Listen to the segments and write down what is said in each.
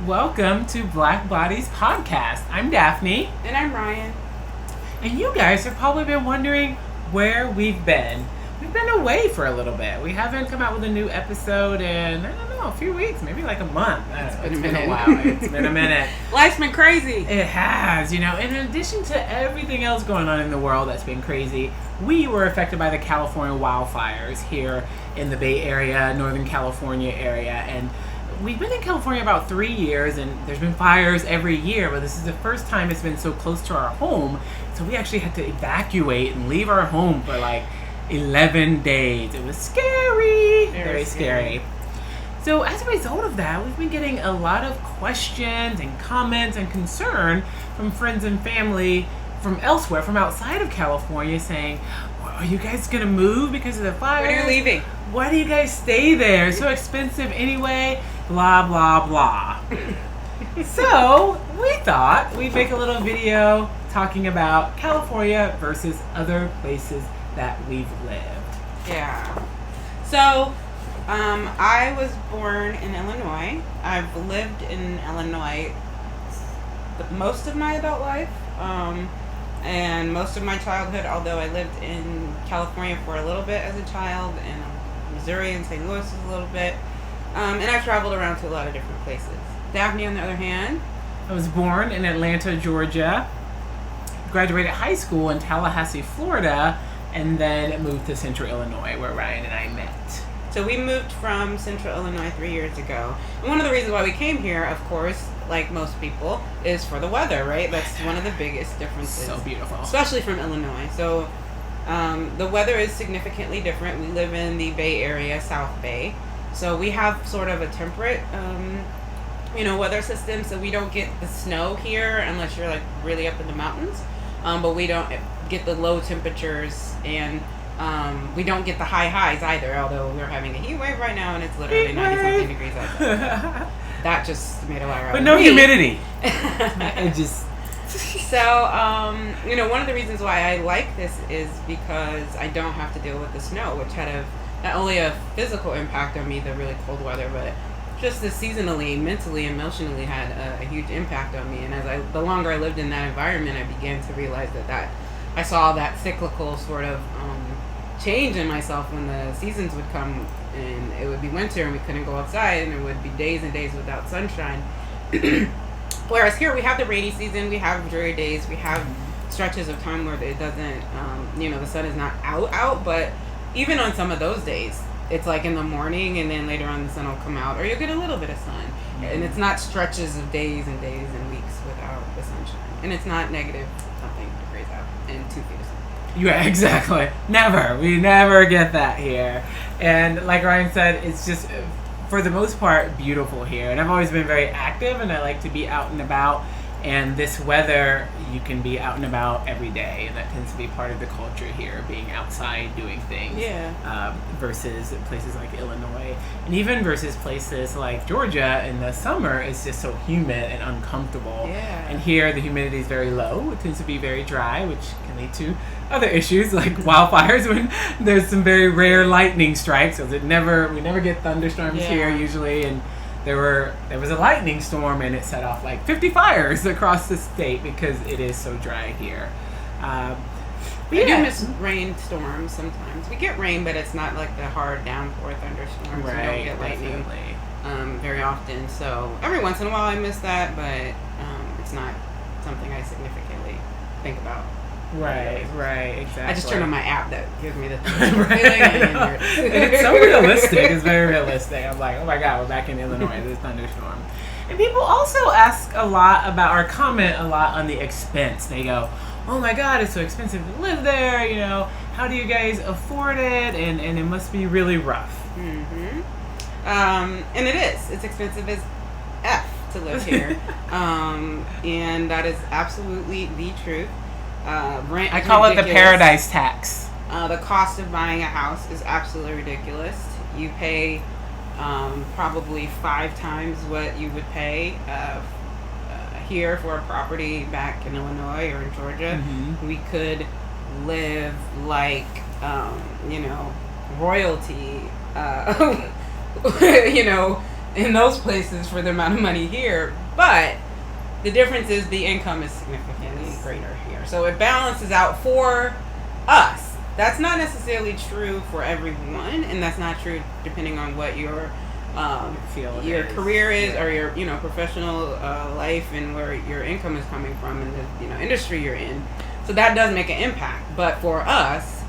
Welcome to Black Bodies Podcast. I'm Daphne. And I'm Ryan. And you guys have probably been wondering where we've been. We've been away for a little bit. We haven't come out with a new episode in, a few weeks, maybe like a month. It's been a while. It's been a minute. Life's been crazy. It has, In addition to everything else going on in the world that's been crazy, we were affected by the California wildfires here in the Bay Area, Northern California area, and we've been in California about 3 years, and there's been fires every year, but this is the first time it's been so close to our home, so we actually had to evacuate and leave our home for like 11 days. It was scary. Very scary. So as a result of that, we've been getting a lot of questions and comments and concern from friends and family from elsewhere, from outside of California, saying, are you guys going to move because of the fire? When are you leaving? Why do you guys stay there? It's so expensive anyway. Blah, blah, blah. So we thought we'd make a little video talking about California versus other places that we've lived. Yeah. So, I was born in Illinois. I've lived in Illinois most of my adult life. And most of my childhood, although I lived in California for a little bit as a child, and Missouri and St. Louis a little bit. And I've traveled around to a lot of different places. Daphne, on the other hand, I was born in Atlanta, Georgia, graduated high school in Tallahassee, Florida, and then moved to Central Illinois, where Ryan and I met. So we moved from Central Illinois 3 years ago. And one of the reasons why we came here, of course, like most people, is for the weather, right? That's one of the biggest differences. So beautiful. Especially from Illinois. So the weather is significantly different. We live in the Bay Area, South Bay. So we have sort of a temperate, weather system. So we don't get the snow here unless you're like really up in the mountains. But we don't get the low temperatures, and we don't get the high highs either, although we're having a heat wave right now and it's literally 90-something degrees outside. That just made a lot of But no humidity. It just... So, one of the reasons why I like this is because I don't have to deal with the snow, which had not only a physical impact on me, the really cold weather, but just the seasonally, mentally, emotionally had a huge impact on me. And the longer I lived in that environment, I began to realize that I saw that cyclical sort of change in myself when the seasons would come and it would be winter and we couldn't go outside, and there would be days and days without sunshine. Whereas here we have the rainy season, we have dreary days, we have stretches of time where it doesn't, the sun is not out, but even on some of those days, it's like in the morning and then later on the sun will come out, or you'll get a little bit of sun. And it's not stretches of days and days and weeks without the sunshine. And it's not negative something degrees out and 2 feet of sun. Yeah, exactly. Never. We never get that here. And like Ryan said, it's just, for the most part, beautiful here. And I've always been very active, and I like to be out and about. And this weather, you can be out and about every day, and that tends to be part of the culture here, being outside doing things. Yeah. Versus places like Illinois, and even versus places like Georgia in the summer, it's just so humid and uncomfortable. Yeah. And here the humidity is very low. It tends to be very dry, which can lead to other issues like wildfires when there's some very rare lightning strikes. So we never get thunderstorms here usually, and there was a lightning storm and it set off like 50 fires across the state because it is so dry here. I do miss rainstorms sometimes. We get rain, but it's not like the hard downpour thunderstorms. Right, We don't get lightning very often. So every once in a while I miss that, but it's not something I significantly think about. Right, exactly. I just turn on my app that gives me the feeling. And it's so realistic. It's very realistic. I'm like, oh my God, we're back in Illinois. This thunderstorm. And people also ask a lot about, or comment a lot on the expense. They go, oh my God, it's so expensive to live there. How do you guys afford it? And it must be really rough. Mm-hmm. And it is. It's expensive as F to live here. And that is absolutely the truth. Rent I call ridiculous. it the paradise tax. The cost of buying a house is absolutely ridiculous. You pay probably 5 times what you would pay here for a property back in Illinois or in Georgia. Mm-hmm. We could live like, royalty, in those places for the amount of money here. But the difference is the income is significantly greater here. So it balances out for us. That's not necessarily true for everyone, and that's not true depending on what your career is, or your professional life, and where your income is coming from, and the industry you're in. So that does make an impact. But for us,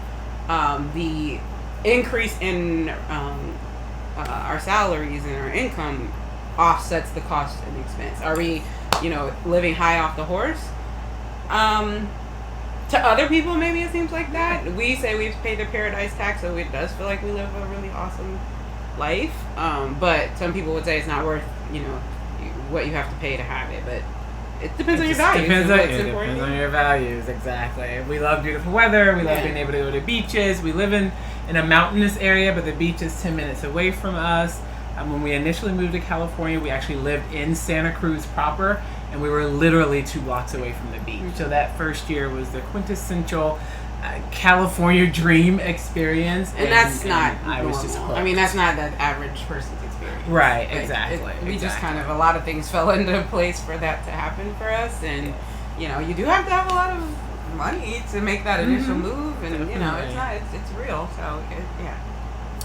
the increase in our salaries and our income offsets the cost and the expense. Are we living high off the horse? To other people, maybe it seems like that. We say we've paid the paradise tax, so it does feel like we live a really awesome life. But some people would say it's not worth, what you have to pay to have it. But it depends on your values. Depends on your values, exactly. We love beautiful weather. We love being able to go to beaches. We live in a mountainous area, but the beach is 10 minutes away from us. When we initially moved to California, we actually lived in Santa Cruz proper, and we were literally 2 blocks away from the beach. Mm-hmm. So that first year was the quintessential California dream experience. And that's not I was just hooked. I mean, that's not the average person's experience. Right, exactly. We just kind of, a lot of things fell into place for that to happen for us. And, you do have to have a lot of money to make that initial move. And, it's real. So, yeah.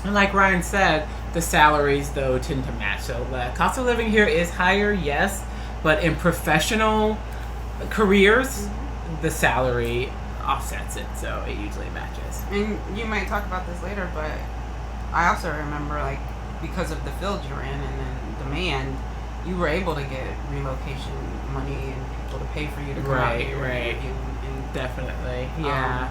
And like Ryan said, the salaries, though, tend to match. So the cost of living here is higher, yes, but in professional careers, the salary offsets it, so it usually matches. And you might talk about this later, but I also remember, because of the field you're in and then demand, you were able to get relocation money and people to pay for you to come out here. Right. And definitely, yeah.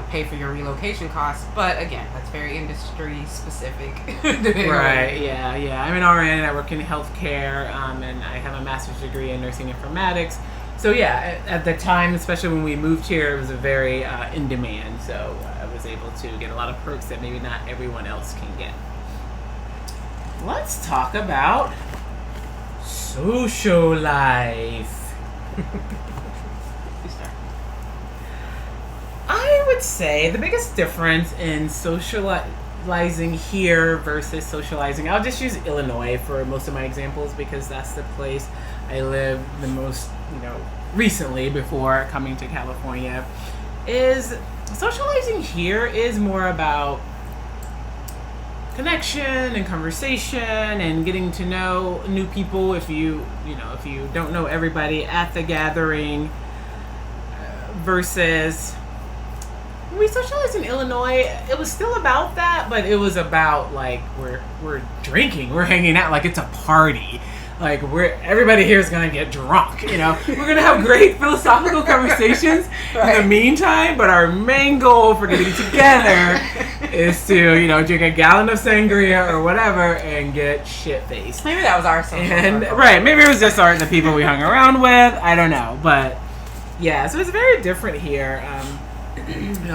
Pay for your relocation costs, but again, that's very industry specific. Right, yeah. I'm an RN, I work in healthcare, and I have a master's degree in nursing informatics. So yeah, at the time, especially when we moved here, it was a very in demand, so I was able to get a lot of perks that maybe not everyone else can get. Let's talk about social life. I would say the biggest difference in socializing here versus socializing, I'll just use Illinois for most of my examples because that's the place I lived the most, recently before coming to California, is socializing here is more about connection and conversation and getting to know new people if you don't know everybody at the gathering versus when we socialized in Illinois, it was still about that, but it was about we're drinking, we're hanging out, it's a party. Everybody here is gonna get drunk, We're gonna have great philosophical conversations in the meantime, but our main goal for getting together is to, drink a gallon of sangria or whatever and get shit-faced. Maybe that was our social circle. Right, maybe it was just the people we hung around with, I don't know, but yeah, so it's very different here.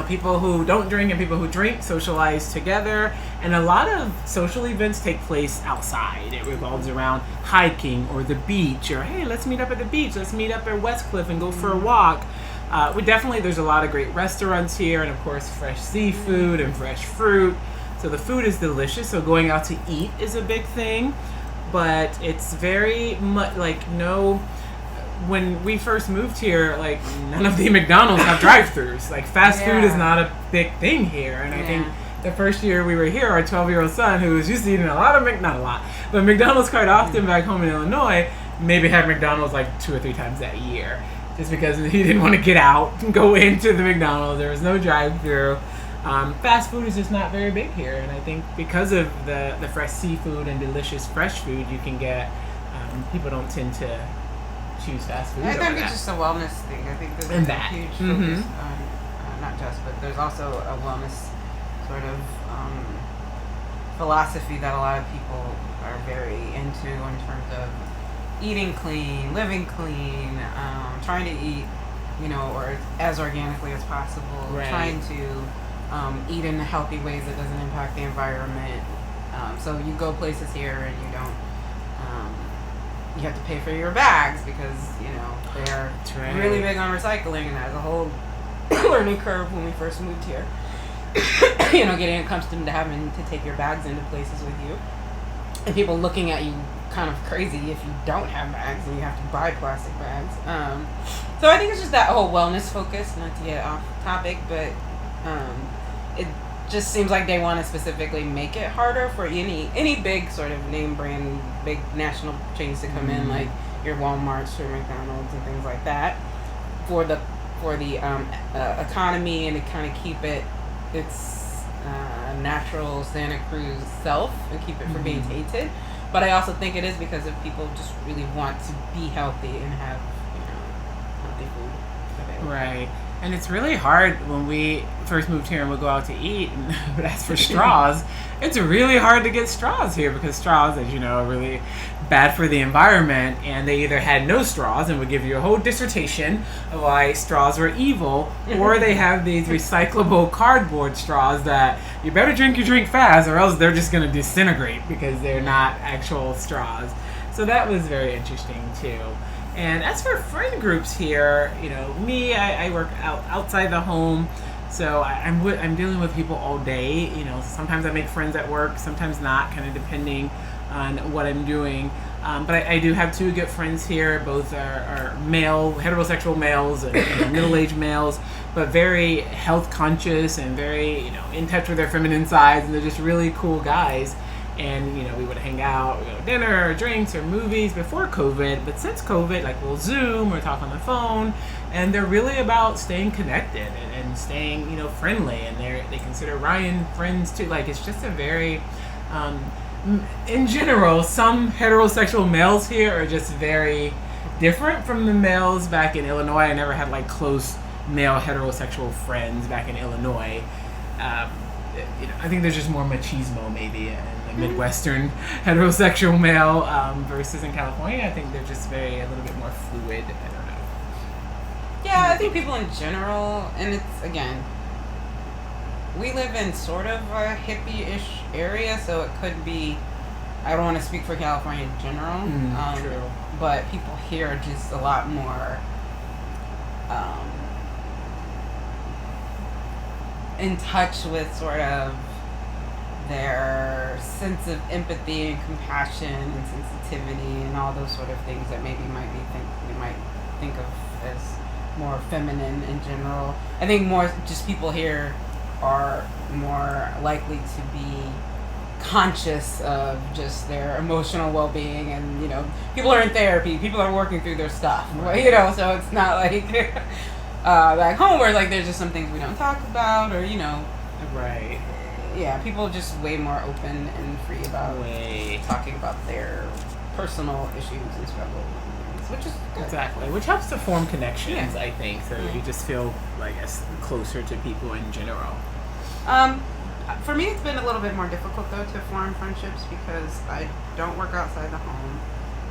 People who don't drink and people who drink socialize together, and a lot of social events take place outside. It revolves around hiking or the beach, or hey, let's meet up at the beach, let's meet up at Westcliff and go for a walk. There's a lot of great restaurants here, and of course fresh seafood and fresh fruit, so the food is delicious, so going out to eat is a big thing, but it's very much when we first moved here, none of the McDonald's have drive-thrus. Fast food is not a big thing here. And I think the first year we were here, our 12-year-old son, who was used to eating but McDonald's quite often back home in Illinois, maybe had McDonald's 2 or 3 times that year. Just because he didn't want to get out and go into the McDonald's. There was no drive-thru. Fast food is just not very big here. And I think because of the fresh seafood and delicious fresh food you can get, people don't tend to choose fast food. I think it's just a wellness thing. I think there's a huge focus on, not just, but there's also a wellness sort of philosophy that a lot of people are very into in terms of eating clean, living clean, trying to eat, or as organically as possible, trying to eat in healthy ways that doesn't impact the environment. So you go places here and you don't. You have to pay for your bags because, they are really big on recycling, and that was a whole learning curve when we first moved here. Getting accustomed to having to take your bags into places with you. and people looking at you kind of crazy if you don't have bags and you have to buy plastic bags. So I think it's just that whole wellness focus, not to get off topic, but it just seems like they want to specifically make it harder for any big sort of name brand, big national chains to come in, like your Walmarts or McDonald's and things like that, for the economy, and to kind of keep its natural Santa Cruz self and keep it from being tainted. But I also think it is because of people just really want to be healthy and have, healthy food available. Right. And it's really hard when we first moved here and we'll go out to eat. But as for straws, it's really hard to get straws here because straws, as you know, are really bad for the environment. And they either had no straws and would give you a whole dissertation of why straws were evil, or they have these recyclable cardboard straws that you better drink your drink fast or else they're just going to disintegrate because they're not actual straws. So that was very interesting too. And as for friend groups here, me, I work outside the home, so I'm dealing with people all day. Sometimes I make friends at work, sometimes not, kind of depending on what I'm doing. But I do have two good friends here. Both are male, heterosexual males, and middle-aged males, but very health conscious and very in touch with their feminine sides, and they're just really cool guys. And, we would hang out, we go to dinner, or drinks, or movies before COVID. But since COVID, like, we'll Zoom or talk on the phone. And they're really about staying connected and staying, friendly. And they consider Ryan friends, too. Like, it's just a very, in general, some heterosexual males here are just very different from the males back in Illinois. I never had, like, close male heterosexual friends back in Illinois. I think there's just more machismo, maybe, Midwestern heterosexual male versus in California. I think they're just a little bit more fluid. I don't know. Yeah, I think people in general, and it's, again, we live in sort of a hippie-ish area, so it could be, I don't want to speak for California in general, true. But people here are just a lot more in touch with sort of their sense of empathy and compassion and sensitivity and all those sort of things that maybe we might think of as more feminine in general. I think more just people here are more likely to be conscious of just their emotional well-being, and people are in therapy, people are working through their stuff, right. So it's not like back home where like there's just some things we don't talk about, or right. Yeah, people are just way more open and free about talking about their personal issues and struggles, which is good. Exactly, which helps to form connections, I think, so you just feel, closer to people in general. For me, it's been a little bit more difficult, though, to form friendships because I don't work outside the home,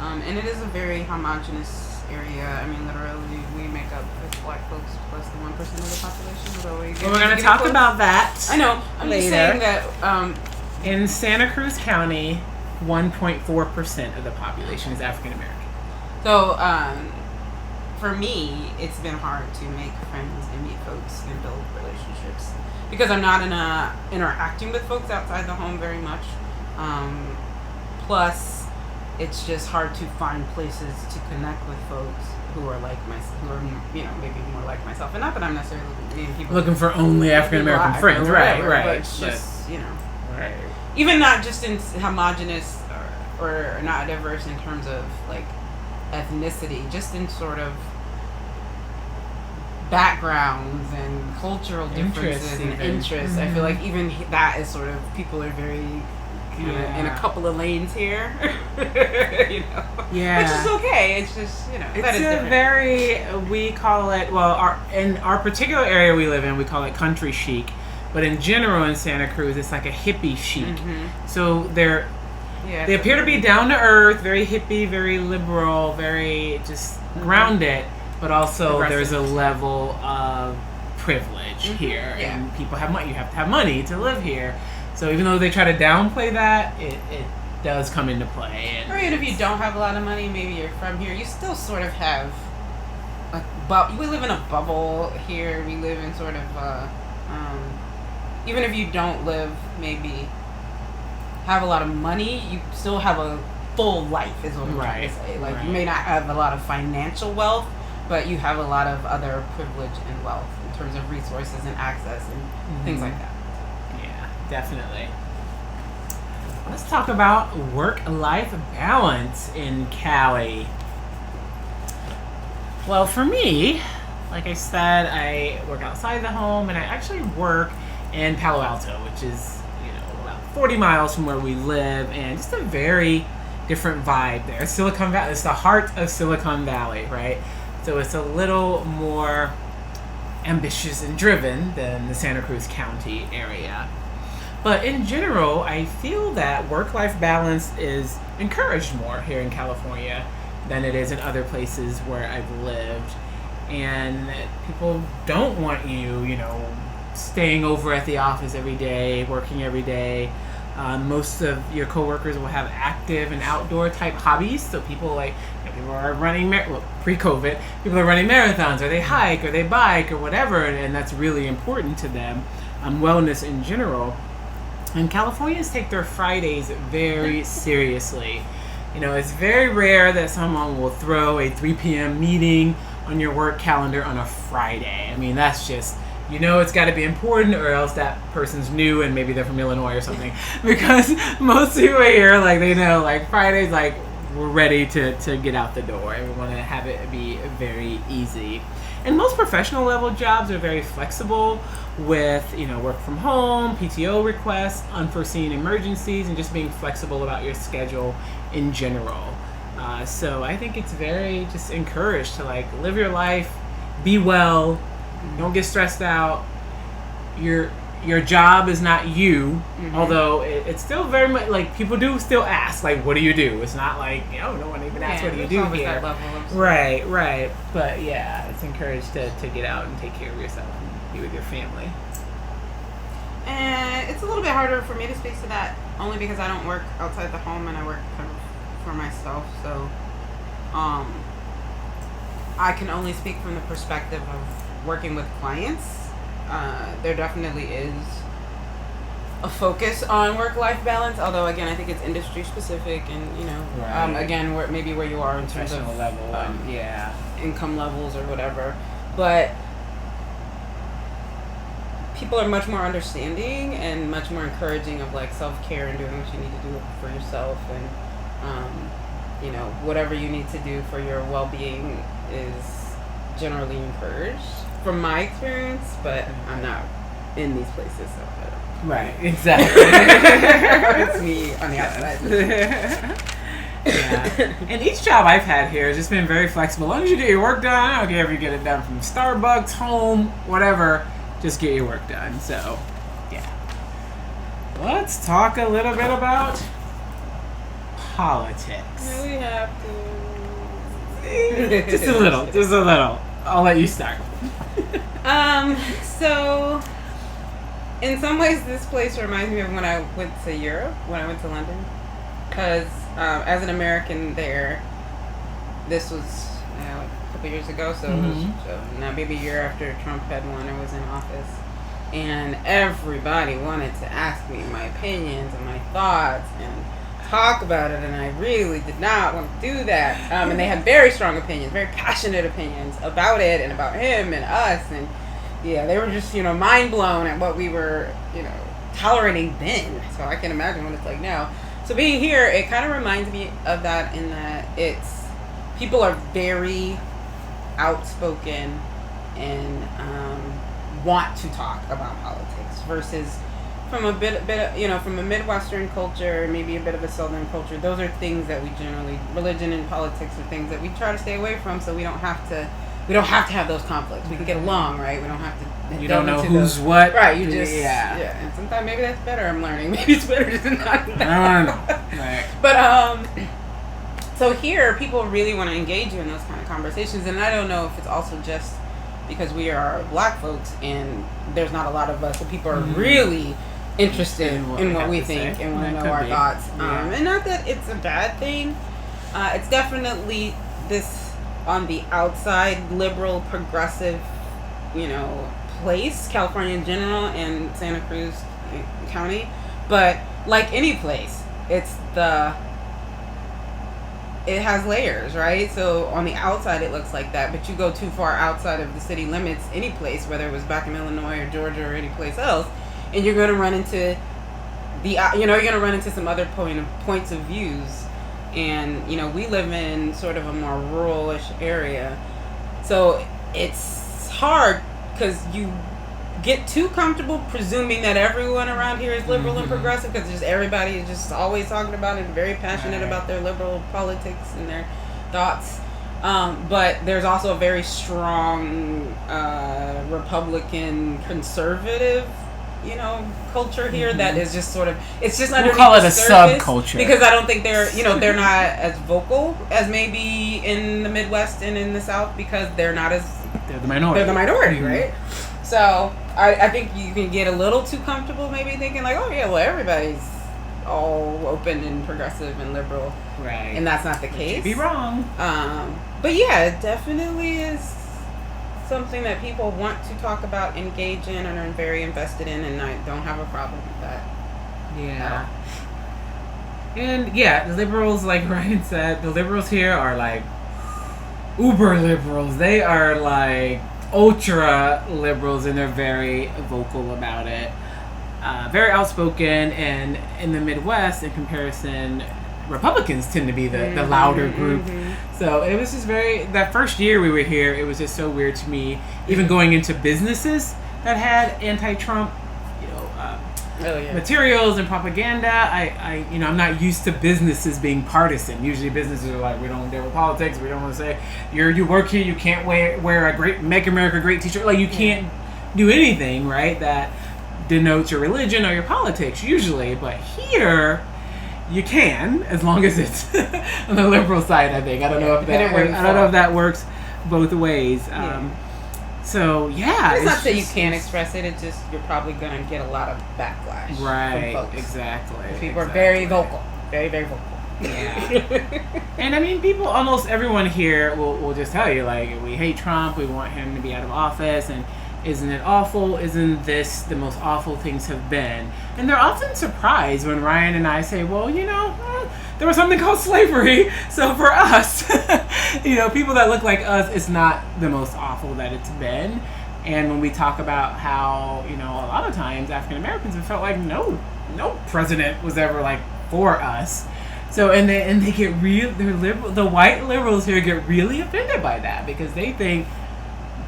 and it is a very homogenous area. I mean, literally, we make up as black folks less than 1% of the population. So we're going to talk about that. I know. I'm later. Just saying that in Santa Cruz County, 1.4% of the population is African American. So, for me, it's been hard to make friends and meet folks and build relationships because I'm not interacting with folks outside the home very much. Plus, it's just hard to find places to connect with folks who are like myself, who are maybe more like myself, and not that I'm necessarily looking for only African American friends, right? But it's just right. Even not just in homogenous or not diverse in terms of like ethnicity, just in sort of backgrounds and cultural differences and interests. I feel like even that is sort of, people are very in a couple of lanes here, Yeah. Which is okay. It's just, it's we call it, in our particular area we live in, we call it country chic, but in general in Santa Cruz, it's like a hippie chic. Mm-hmm. So they appear to be down to earth, very hippie, very liberal, very just grounded, but also there's a level of privilege here, and people have money. You have to have money to live here. So even though they try to downplay that, it does come into play. Or even if you don't have a lot of money, maybe you're from here, you still sort of have we live in a bubble here. We live in sort of even if you don't live maybe have a lot of money, you still have a full life, is what I'm trying to say. Like, you may not have a lot of financial wealth, but you have a lot of other privilege and wealth in terms of resources and access and things like that. Yeah, definitely. Let's talk about work-life balance in Cali. Well, for me, like I said, I work outside the home, and I actually work in Palo Alto, which is, about 40 miles from where we live, and just a very different vibe there. Silicon Valley, it's the heart of Silicon Valley, right? So it's a little more ambitious and driven than the Santa Cruz County area. But in general, I feel that work-life balance is encouraged more here in California than it is in other places where I've lived. And people don't want you, staying over at the office every day, working every day. Most of your coworkers will have active and outdoor type hobbies. So people people are running, pre-COVID, people are running marathons, or they hike, or they bike, or whatever, and that's really important to them. Wellness in general. And Californians take their Fridays very seriously. It's very rare that someone will throw a 3 p.m. meeting on your work calendar on a Friday. I mean, that's just, it's got to be important, or else that person's new and maybe they're from Illinois or something. Because most people here, they know, Fridays, we're ready to get out the door, and we want to have it be very easy. And most professional level jobs are very flexible with, work from home, PTO requests, unforeseen emergencies, and just being flexible about your schedule in general. So I think it's very just encouraged to live your life, be well, don't get stressed out. Your job is not you, although it's still very much people do still ask what do you do? It's not no one even asks what do you do here. That level of Right. But yeah, it's encouraged to get out and take care of yourself and be with your family. And it's a little bit harder for me to speak to that, only because I don't work outside the home and I work kind of for myself. So I can only speak from the perspective of working with clients. There definitely is a focus on work-life balance, although again I think it's industry specific, and again where you are in terms of level, income levels or whatever. But people are much more understanding and much more encouraging of self-care and doing what you need to do for yourself, and whatever you need to do for your well-being is generally encouraged from my experience. But I'm not in these places, so I don't. Right, exactly. It's me on the outside. Yeah. And each job I've had here has just been very flexible. As long as you get your work done, I don't care if you get it done from Starbucks, home, whatever, just get your work done. So, yeah. Let's talk a little bit about politics. We have to. Just a little. I'll let you start. So in some ways this place reminds me of when I went to Europe, when I went to London, because as an American there, this was a couple years ago, so it was now maybe a year after Trump had won or was in office, and everybody wanted to ask me my opinions and my thoughts and talk about it, and I really did not want to do that. And they had very strong opinions, very passionate opinions about it and about him and us, and they were just mind blown at what we were tolerating then. So I can imagine what it's like now. So being here, it kind of reminds me of that, in that people are very outspoken and want to talk about politics, versus from a bit from a Midwestern culture, maybe a bit of a Southern culture. Those are things that we generally, religion and politics are things that we try to stay away from, so we don't have to have those conflicts. We can get along, right? We don't have to. You don't know who's what. Right. You just And sometimes maybe that's better. I'm learning. Maybe it's better to not know. I don't know. Right. But so here people really want to engage you in those kind of conversations, and I don't know if it's also just because we are Black folks and there's not a lot of us, so people are really interested in what we think and want to know our thoughts. And not that it's a bad thing. It's definitely this on the outside liberal, progressive, place, California in general and Santa Cruz County. But like any place, it has layers, right? So on the outside it looks like that, but you go too far outside of the city limits, any place, whether it was back in Illinois or Georgia or any place else, and you're going to run into you're going to run into some other points of views. And we live in sort of a more rural-ish area, so it's hard because you get too comfortable presuming that everyone around here is liberal and progressive, because just everybody is just always talking about it and very passionate about their liberal politics and their thoughts. But there's also a very strong Republican conservative culture here that is just sort of, it's just underneath we'll call it the a surface, subculture, because I don't think they're they're not as vocal as maybe in the Midwest and in the South, because they're the minority, right? So I think you can get a little too comfortable maybe thinking like, oh yeah, well everybody's all open and progressive and liberal, right? And that's not the case. You'd be wrong. But yeah, it definitely is something that people want to talk about, engage in, and are very invested in, and I don't have a problem with that. Yeah. And yeah, the liberals, like Ryan said, the liberals here are like uber liberals. They are like ultra liberals, and they're very vocal about it. Very outspoken, and in the Midwest, in comparison, Republicans tend to be the louder group. So it was just that first year we were here, it was just so weird to me, even going into businesses that had anti-Trump materials and propaganda. I'm not used to businesses being partisan. Usually businesses are like, we don't deal with politics, we don't want to say you work here, you can't wear a great Make America Great t-shirt, like you can't do anything, right, that denotes your religion or your politics usually. But here you can, as long as it's on the liberal side, I think. I don't know if that works both ways. So yeah, it's not that you can't express it. It's just you're probably going to get a lot of backlash. Right. From folks. Exactly. People are very vocal, very very vocal. Yeah. And I mean, almost everyone here will just tell you, like, we hate Trump. We want him to be out of office, and isn't it awful? Isn't this the most awful things have been? And they're often surprised when Ryan and I say, well, there was something called slavery. So for us, people that look like us, it's not the most awful that it's been. And when we talk about how, a lot of times African Americans have felt like no president was ever like for us. So and they get the white liberals here get really offended by that, because they think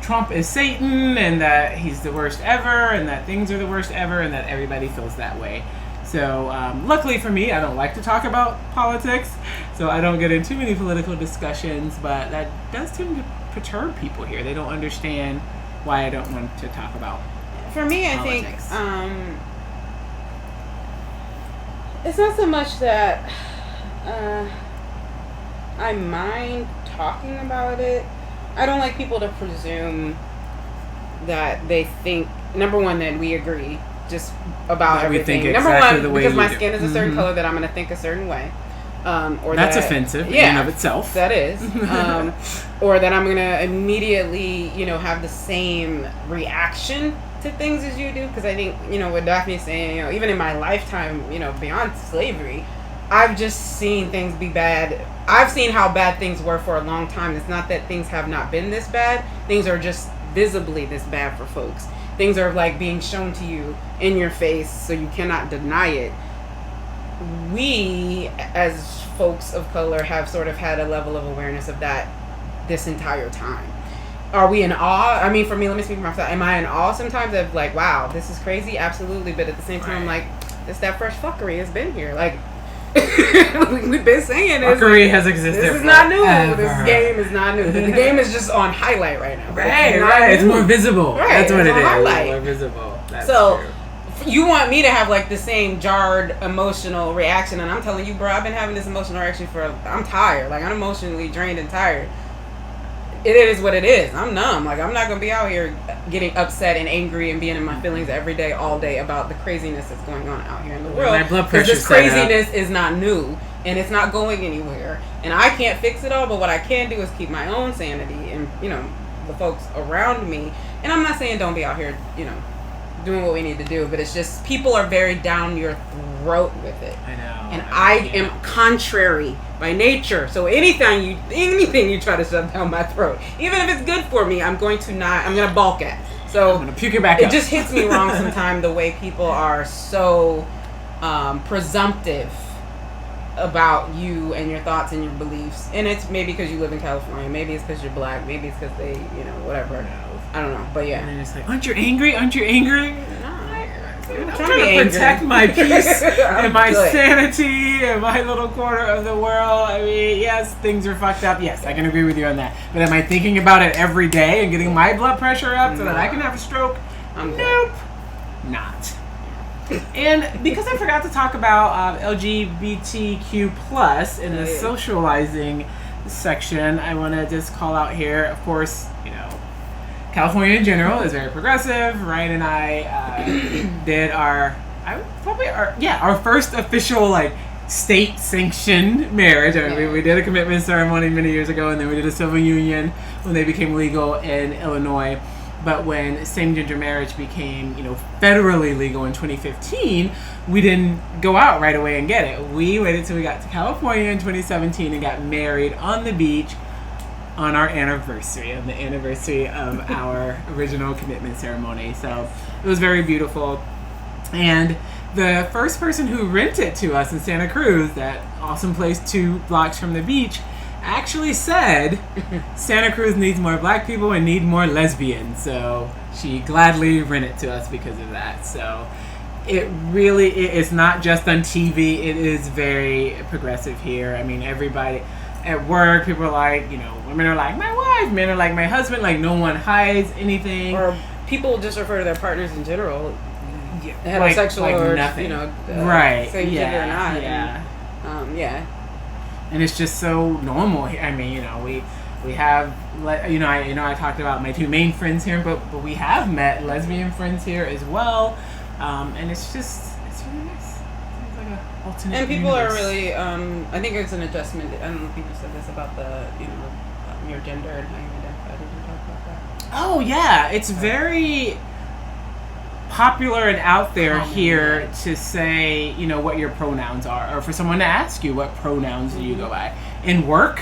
Trump is Satan, and that he's the worst ever, and that things are the worst ever, and that everybody feels that way. So luckily for me, I don't like to talk about politics, so I don't get into too many political discussions, but that does tend to perturb people here. They don't understand why I don't want to talk about For me, politics. I think it's not so much that I mind talking about it. I don't like people to presume that they think, number one, that we agree just about that everything. We think Number exactly one, the way because my do. skin is a certain color, that I'm going to think a certain way. Or that's offensive in and of itself. That is. Or that I'm going to immediately, have the same reaction to things as you do. Because I think, what Daphne's saying, even in my lifetime, beyond slavery, I've just seen things be bad. I've seen how bad things were for a long time. It's not that things have not been this bad. Things are just visibly this bad for folks. Things are like being shown to you in your face, so you cannot deny it. We, as folks of color, have sort of had a level of awareness of that this entire time. Are we in awe? I mean, for me, let me speak for myself. Am I in awe sometimes of like, wow, this is crazy? Absolutely. But at the same time, I'm like, that fresh fuckery has been here. Like, we've been saying this. Fuckery has existed. This is not new. This game is not new. The game is just on highlight right now. Right. It's more visible. Right. That's what it is. Highlight. It's more visible. That's so, true. You want me to have like the same jarred emotional reaction, and I'm telling you, bro, I've been having this emotional reaction I'm tired. Like, I'm emotionally drained and tired. It is what it is. I'm numb. Like, I'm not going to be out here getting upset and angry and being in my feelings every day, all day about the craziness that's going on out here in the world. My blood pressure. This craziness is not new, and it's not going anywhere. And I can't fix it all, but what I can do is keep my own sanity and, the folks around me. And I'm not saying don't be out here, doing what we need to do, but it's just people are very down your throat with it. I know. And I am contrary by nature. So anything you try to shove down my throat, even if it's good for me, I'm going to balk at. So I'm gonna puke it back up. It just hits me wrong sometimes the way people are so presumptive about you and your thoughts and your beliefs. And it's maybe because you live in California, maybe it's because you're black, maybe it's because they, whatever. I don't know, but yeah. And then it's like, aren't you angry? Aren't you angry? I'm trying to protect my peace and my good. sanity and my little corner of the world. I mean, yes, things are fucked up. Yes, I can agree with you on that. But am I thinking about it every day and getting my blood pressure up so that I can have a stroke? Nope. Not. And because I forgot to talk about LGBTQ plus in the socializing section, I want to just call out here, of course, California in general is very progressive. Ryan and I did our first official state sanctioned marriage. I mean, we did a commitment ceremony many years ago, and then we did a civil union when they became legal in Illinois. But when same-gender marriage became, federally legal in 2015, we didn't go out right away and get it. We waited till we got to California in 2017 and got married on the beach on our anniversary, on the anniversary of our original commitment ceremony. So it was very beautiful. And the first person who rented to us in Santa Cruz, that awesome place 2 blocks from the beach, actually said Santa Cruz needs more black people and need more lesbians. So she gladly rented to us because of that. So it's not just on TV. It is very progressive here. I mean, everybody at work, people are like, women are like my wife, men are like my husband. Like, no one hides anything. Or people just refer to their partners in general, heterosexual or nothing. Right? Same gender or not. Yeah. And it's just so normal. I mean, we have, I talked about my 2 main friends here, but we have met lesbian friends here as well, and it's really nice. It's like a alternate and people universe. are really, I think it's an adjustment. I don't know if you said this about the, your gender and how you identify. Did you talk about that? Oh yeah, it's very popular and out there here to say, what your pronouns are, or for someone to ask you what pronouns do you go by in work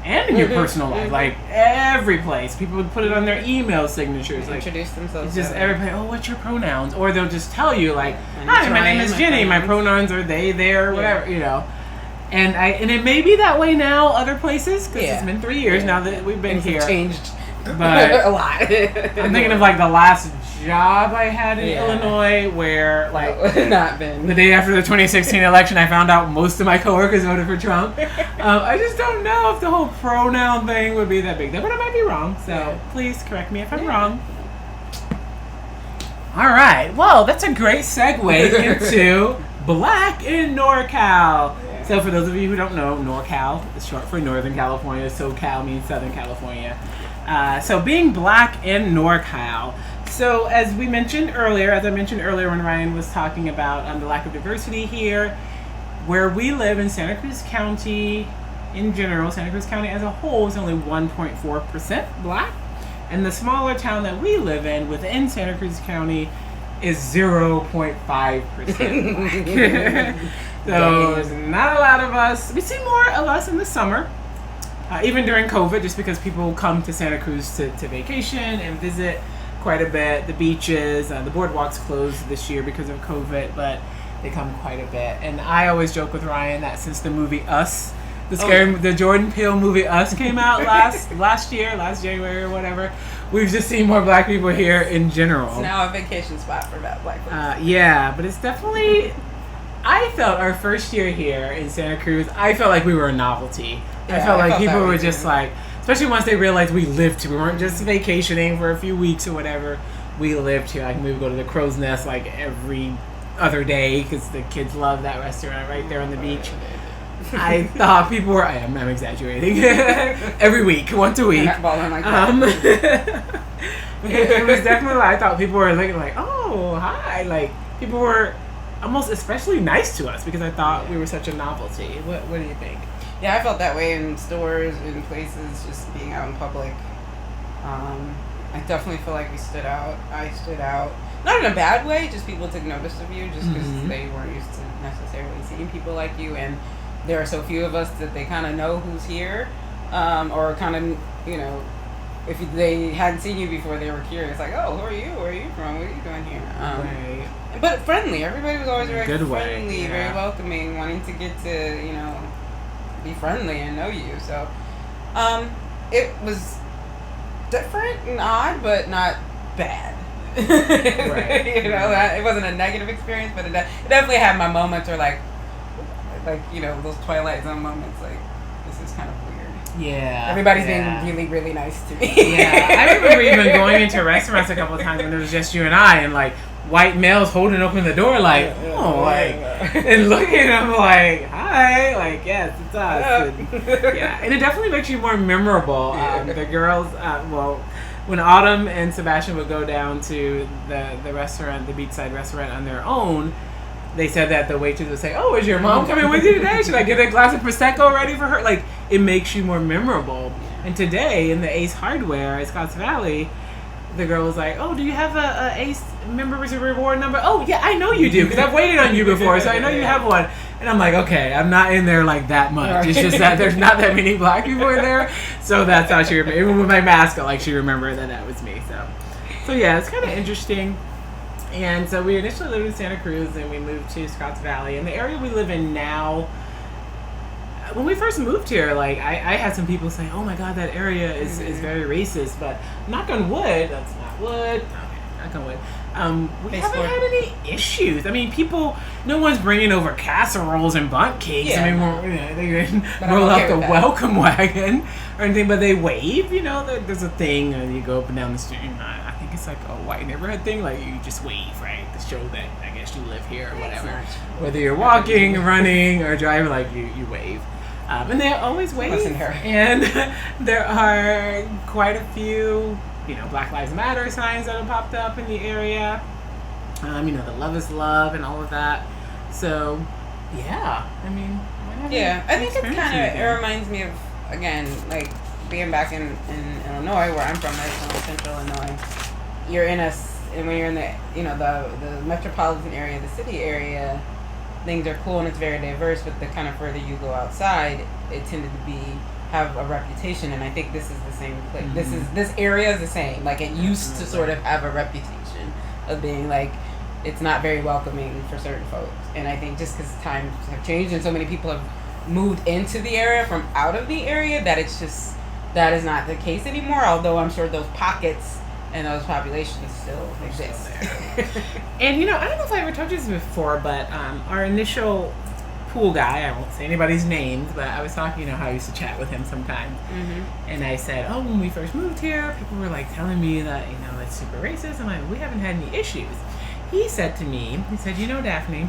and in your personal life. Like, every place people would put it on their email signatures, introduce themselves. It's just everybody, what's your pronouns? Or they'll just tell you, like, hi, my name is Jenny, my pronouns are they, their, whatever, and it may be that way now other places, because it's been 3 years now that we've been here. Changed but a lot. I'm thinking of the last job I had in Illinois, where not been the day after the 2016 election, I found out most of my coworkers voted for Trump. I just don't know if the whole pronoun thing would be that big, but I might be wrong. So please correct me if I'm wrong. All right, well, that's a great segue into Black in NorCal. So for those of you who don't know, NorCal is short for Northern California. SoCal means Southern California. So being Black in NorCal. So as I mentioned earlier when Ryan was talking about the lack of diversity here, where we live in Santa Cruz County in general, Santa Cruz County as a whole is only 1.4% Black. And the smaller town that we live in within Santa Cruz County is 0.5% Black. So there's not a lot of us. We see more of us in the summer. Even during COVID, just because people come to Santa Cruz to vacation and visit quite a bit. The beaches, the boardwalks closed this year because of COVID, but they come quite a bit. And I always joke with Ryan that since the movie Us, the Jordan Peele movie Us came out last January or whatever, we've just seen more Black people here in general. It's now a vacation spot for Black folks. But it's definitely. I felt our first year here in Santa Cruz, I felt like we were a novelty. I felt like people were just like, especially once they realized we lived here. We weren't just vacationing for a few weeks or whatever. We lived here. Like, we would go to the Crow's Nest every other day because the kids love that restaurant right there on the beach. I thought people were, I'm exaggerating, every week, once a week. It was definitely, I thought people were looking like, oh, hi. People were almost especially nice to us because I thought we were such a novelty. What do you think? Yeah, I felt that way in stores, in places, just being out in public. I definitely feel like we stood out. I stood out. not in a bad way, just people took notice of you just because Mm-hmm. they weren't used to necessarily seeing people like you, and there are so few of us that they kind of know who's here, or kind of, you know, if they hadn't seen you before, they were curious, like, oh, who are you? Where are you from? What are you doing here? Right. But friendly. Everybody was always very Good way, friendly, yeah. very welcoming, wanting to get to, you know, be friendly and know you. So, it was different and odd, but not bad. Right. You know, it wasn't a negative experience, but it definitely had my moments where, like, you know, those Twilight Zone moments, like, this is kind of weird. Yeah. Everybody's yeah. being really, really nice to me. Yeah. I remember even going into restaurants a couple of times when it was just you and I, and like white males holding open the door, like, and looking, and I'm like, hi, like, yes, it's us. And, yeah, and it definitely makes you more memorable. The girls, well, when Autumn and Sebastian would go down to the restaurant, the beachside restaurant on their own, they said that the waitress would say, oh, is your mom coming with you today? Should I get a glass of Prosecco ready for her? Like, it makes you more memorable. And today, in the Ace Hardware at Scotts Valley, the girl was like, oh, do you have a Ace member's reward number? Oh, yeah, I know you do, because I've waited on you before, so I know you have one. And I'm like, okay, I'm not in there like that much. It's just that there's not that many black people in there, so that's how she remembered. Even with my mask, like, she remembered that was me. So yeah, it's kind of interesting. And so we initially lived in Santa Cruz, and we moved to Scotts Valley. And the area we live in now, when we first moved here, like, I had some people say, oh my God, that area is very racist. But knock on wood, that's not wood. Okay, knock on wood. We haven't had any issues. I mean, no one's bringing over casseroles and bundt cakes. Yeah. I mean, they didn't roll out the welcome wagon or anything, but they wave, you know, there's a thing, and you go up and down the street. I think it's like a white neighborhood thing, like you just wave, right, to show that I guess you live here or whatever. Whether you're walking, running, or driving, like you wave. And they always wave. And there are quite a few, you know, Black Lives Matter signs that have popped up in the area. You know, the love is love and all of that. So, yeah. I mean, I think it's kind of, it reminds me of, again, like, being back in Illinois, where I'm from, Arizona, Central Illinois. You're in and when you're in the, you know, the metropolitan area, the city area, things are cool and it's very diverse, but the kind of further you go outside, it tended to have a reputation, and I think this is the same place. Mm-hmm. This area is the same. Like, it used to sort of have a reputation of being like, it's not very welcoming for certain folks, and I think just because times have changed and so many people have moved into the area from out of the area, that it's just, that is not the case anymore, although I'm sure those pockets and those populations still exist. And, you know, I don't know if I ever told you this before, but our initial pool guy, I won't say anybody's names, but I was talking, you know, how I used to chat with him sometimes. Mm-hmm. And I said, oh, when we first moved here, people were, like, telling me that, you know, it's super racist. I'm like, we haven't had any issues. He said to me, you know, Daphne,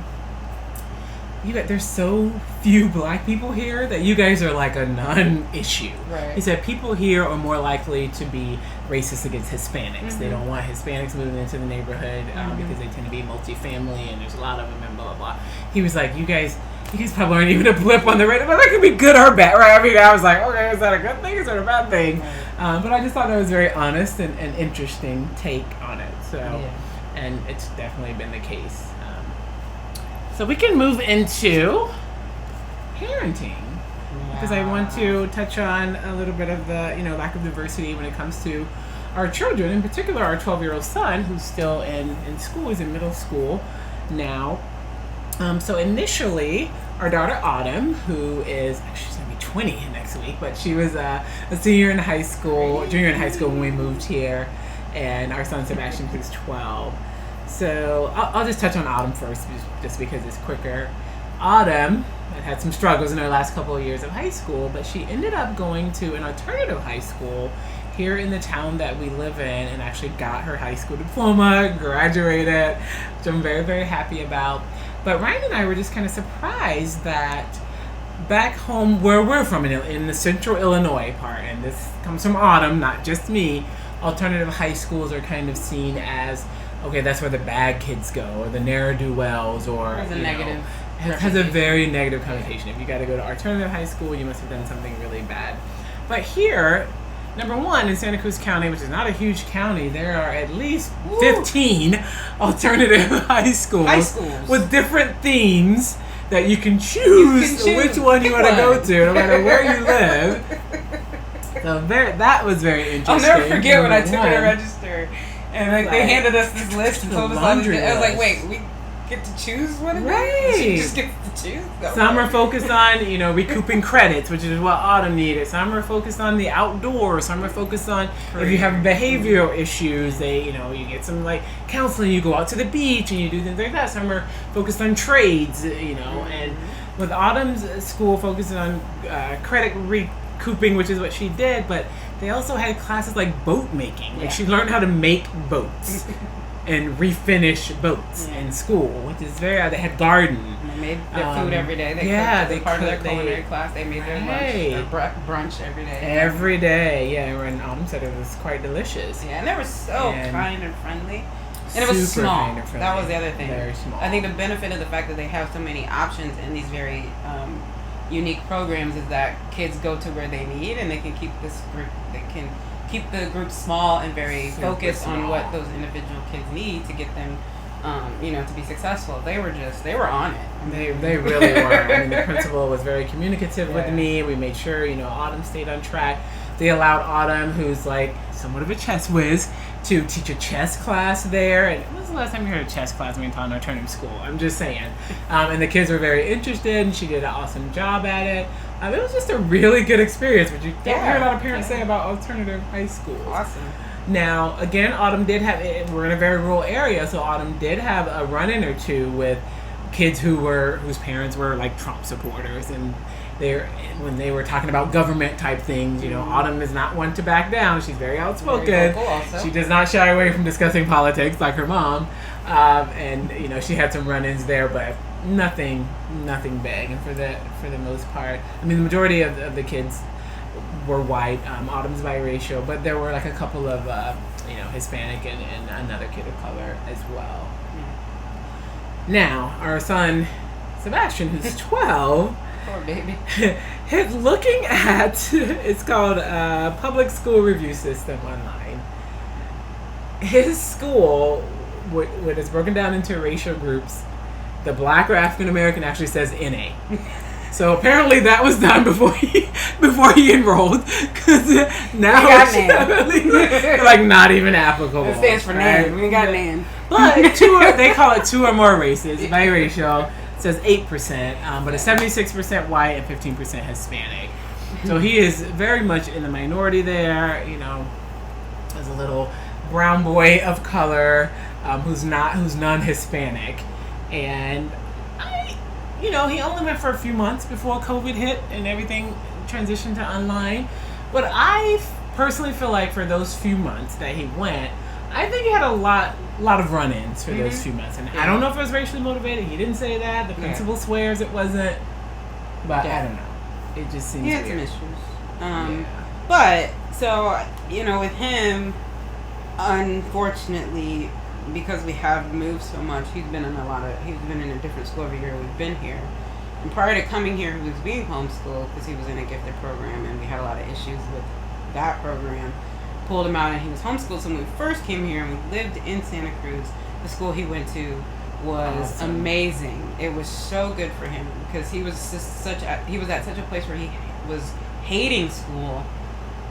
there's so few black people here that you guys are like a non-issue. Right. He said people here are more likely to be racist against Hispanics. Mm-hmm. They don't want Hispanics moving into the neighborhood because they tend to be multifamily and there's a lot of them and blah, blah, blah. He was like, you guys probably aren't even a blip on the radar, but that could be good or bad, right? I mean, I was like, okay, is that a good thing? Is that a bad thing? Right. But I just thought that was very honest and interesting take on it. So, and it's definitely been the case. So we can move into parenting because I want to touch on a little bit of the, you know, lack of diversity when it comes to our children, in particular our 12-year-old son who's still in school. He's in middle school now. So initially, our daughter Autumn, who is she's going to be 20 next week, but she was a junior in high school when we moved here, and our son Sebastian, who's 12. So I'll just touch on Autumn first, just because it's quicker. Autumn had some struggles in her last couple of years of high school, but she ended up going to an alternative high school here in the town that we live in, and actually got her high school diploma, graduated, which I'm very, very happy about. But Ryan and I were just kind of surprised that back home where we're from, in the central Illinois part, and this comes from Autumn, not just me, alternative high schools are kind of seen as, okay, that's where the bad kids go, or the ne'er-do-wells, or has a very negative connotation. If you got to go to alternative high school, you must have done something really bad. But here, number one, in Santa Cruz County, which is not a huge county, there are at least 15 alternative high schools with different themes that you can choose which one you want to go to, no matter where you live. So that was very interesting. I'll never forget when I took her to register, and like they handed us this list and told us all this. I was like, wait, we get to choose one of them? She just gets to choose? No, some are focused on, recouping credits, which is what Autumn needed. Some are focused on the outdoors. Some are focused on if you have behavioral issues, you get some like counseling, you go out to the beach and you do things like that. Some are focused on trades, and with Autumn's school focusing on credit recouping, which is what she did, but they also had classes like boat making. Like she learned how to make boats. And refinish boats in school, which is they had garden. And they made their food every day. They part of their culinary class. They made their lunch, their brunch every day. Every day, and Autumn said it was quite delicious. Yeah, and they were so kind and friendly. And it was small. That was the other thing. Very small. I think the benefit of the fact that they have so many options in these very unique programs is that kids go to where they need, and they can keep this group. They can keep the group small and very focused on what those individual kids need to get them, to be successful. They were on it. They really were. The principal was very communicative with me. We made sure, Autumn stayed on track. They allowed Autumn, who's like somewhat of a chess whiz, to teach a chess class there. And when was the last time you heard a chess class in an alternative school? I'm just saying. And the kids were very interested, and she did an awesome job at it. It was just a really good experience, which you don't hear a lot of parents say about alternative high schools. Awesome. Now, again, Autumn did have, we're in a very rural area, so Autumn did have a run-in or two with kids whose parents were like Trump supporters, and when they were talking about government type things, Autumn is not one to back down. She's very outspoken. Very vocal also. She does not shy away from discussing politics like her mom, and she had some run-ins there, but nothing big. And for the most part, the majority of the kids were white. Autumn's biracial, but there were like a couple of Hispanic and another kid of color as well. Now our son Sebastian, who's 12. Poor baby. He's looking at, it's called Public School Review System online. His school, when it's broken down into racial groups, the black or African American actually says NA. So apparently that was done before he enrolled, because now it's like not even applicable. It stands for NAN. We got NAN. But they call it two or more races, biracial. It says 8%, but it's 76% white and 15% Hispanic. So he is very much in the minority there. As a little brown boy of color who's non-Hispanic, and he only went for a few months before COVID hit and everything transitioned to online. But I personally feel like for those few months that he went, I think he had a lot of run-ins for those few months. And I don't know if it was racially motivated. He didn't say that. The principal swears it wasn't. But I don't know. It just seems weird. He had some issues. But, so, with him, unfortunately, because we have moved so much, he's been in a different school every year we've been here. And prior to coming here, he was being homeschooled because he was in a gifted program, and we had a lot of issues with that program. Pulled him out, and he was homeschooled. So when we first came here and we lived in Santa Cruz, the school he went to was amazing. It was so good for him because he was at such a place where he was hating school,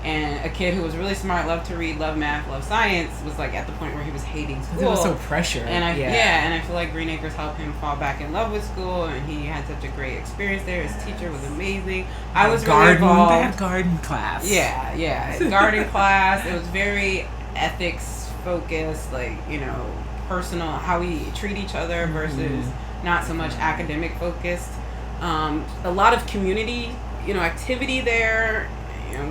and a kid who was really smart, loved to read, loved math, loved science, was like at the point where he was hating school. It was so pressured. And I feel like Green Acres helped him fall back in love with school, and he had such a great experience there. His teacher was amazing. I was really involved. They had garden class. Yeah, garden class. It was very ethics focused, personal, how we treat each other versus not so much academic focused. A lot of community, activity there.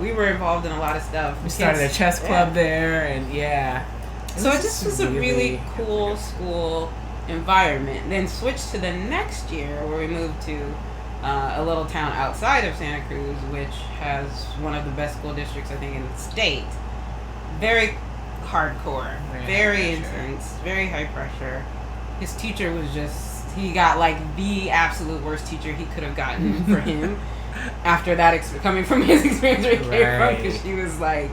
We were involved in a lot of stuff. We started a chess club there, and so it just was a really cool school environment. Then switched to the next year where we moved to a little town outside of Santa Cruz, which has one of the best school districts, I think, in the state. Very hardcore, very intense, very high pressure. His teacher was he got like the absolute worst teacher he could have gotten for him. after that, coming from his experience where he came from, because she was like,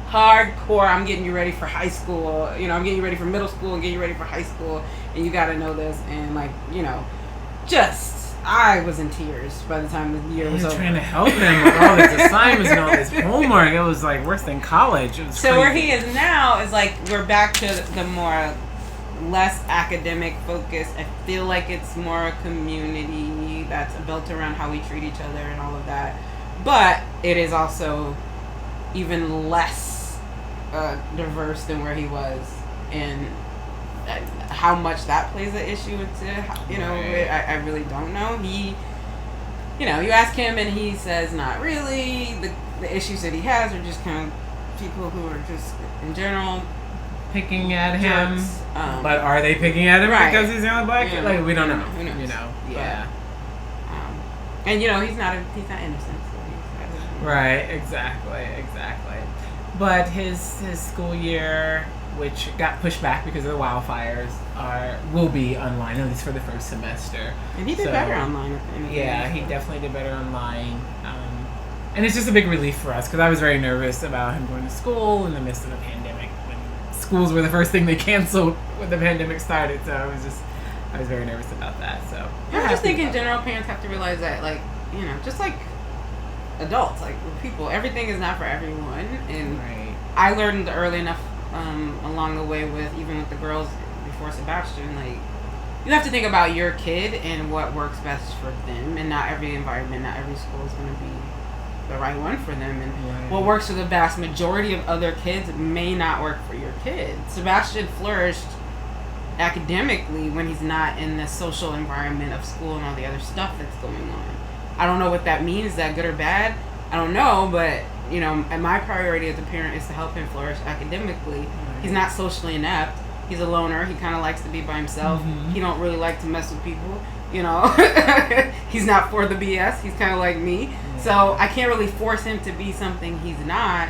hardcore, I'm getting you ready for high school, I'm getting you ready for middle school and getting you ready for high school, and you gotta know this, and like, I was in tears by the time the year was over. Trying to help him with all his assignments and all his homework. It was like worse than college. It was so crazy. Where he is now is like, we're back to the more less academic focus. I feel like it's more a community that's built around how we treat each other and all of that, but it is also even less diverse than where he was, and how much that plays an issue into, I really don't know. He, you ask him and he says not really. The issues that he has are just kind of people who are just in general picking at him. Jerks. But are they picking at him right. because he's the only black kid? Like, we don't know. Who knows? Yeah. But, and he's not innocent. So right. Exactly. But his school year, which got pushed back because of the wildfires, will be online, at least for the first semester. And he did better online. He definitely did better online. And it's just a big relief for us, because I was very nervous about him going to school in the midst of a pandemic, when schools were the first thing they canceled when the pandemic started. So I was very nervous about that. So I just think in general, parents have to realize that, like, just like adults, like people, everything is not for everyone. And right. I learned early enough along the way with the girls before Sebastian, like, you have to think about your kid and what works best for them, and not every environment, not every school is going to be the right one for them, and what works for the vast majority of other kids may not work for your kid. Sebastian flourished academically when he's not in the social environment of school and all the other stuff that's going on. I don't know what that means. Is that good or bad? I don't know, but and my priority as a parent is to help him flourish academically. Right. He's not socially inept. He's a loner. He kind of likes to be by himself. Mm-hmm. He don't really like to mess with people. He's not for the BS. He's kind of like me. Yeah. So I can't really force him to be something he's not.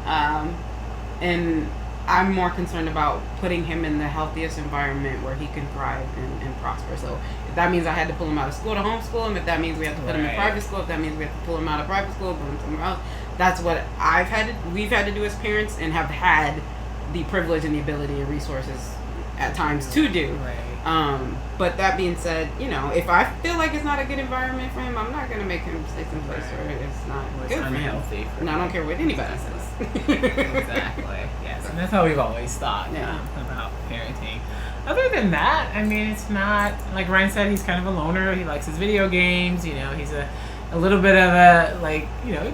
And I'm more concerned about putting him in the healthiest environment where he can thrive and prosper. So if that means I had to pull him out of school to homeschool him, if that means we have to put him in private school, if that means we have to pull him out of private school, put him somewhere else, that's what we've had to do as parents, and have had the privilege and the ability and resources at times to do. Right. But that being said, if I feel like it's not a good environment for him, I'm not going to make him stay someplace where it's not good for him. And I don't care what anybody says. Exactly. Yes, and that's how we've always thought about parenting. Other than that, I mean, it's not, like Ryan said, he's kind of a loner. He likes his video games. He's a little bit of a,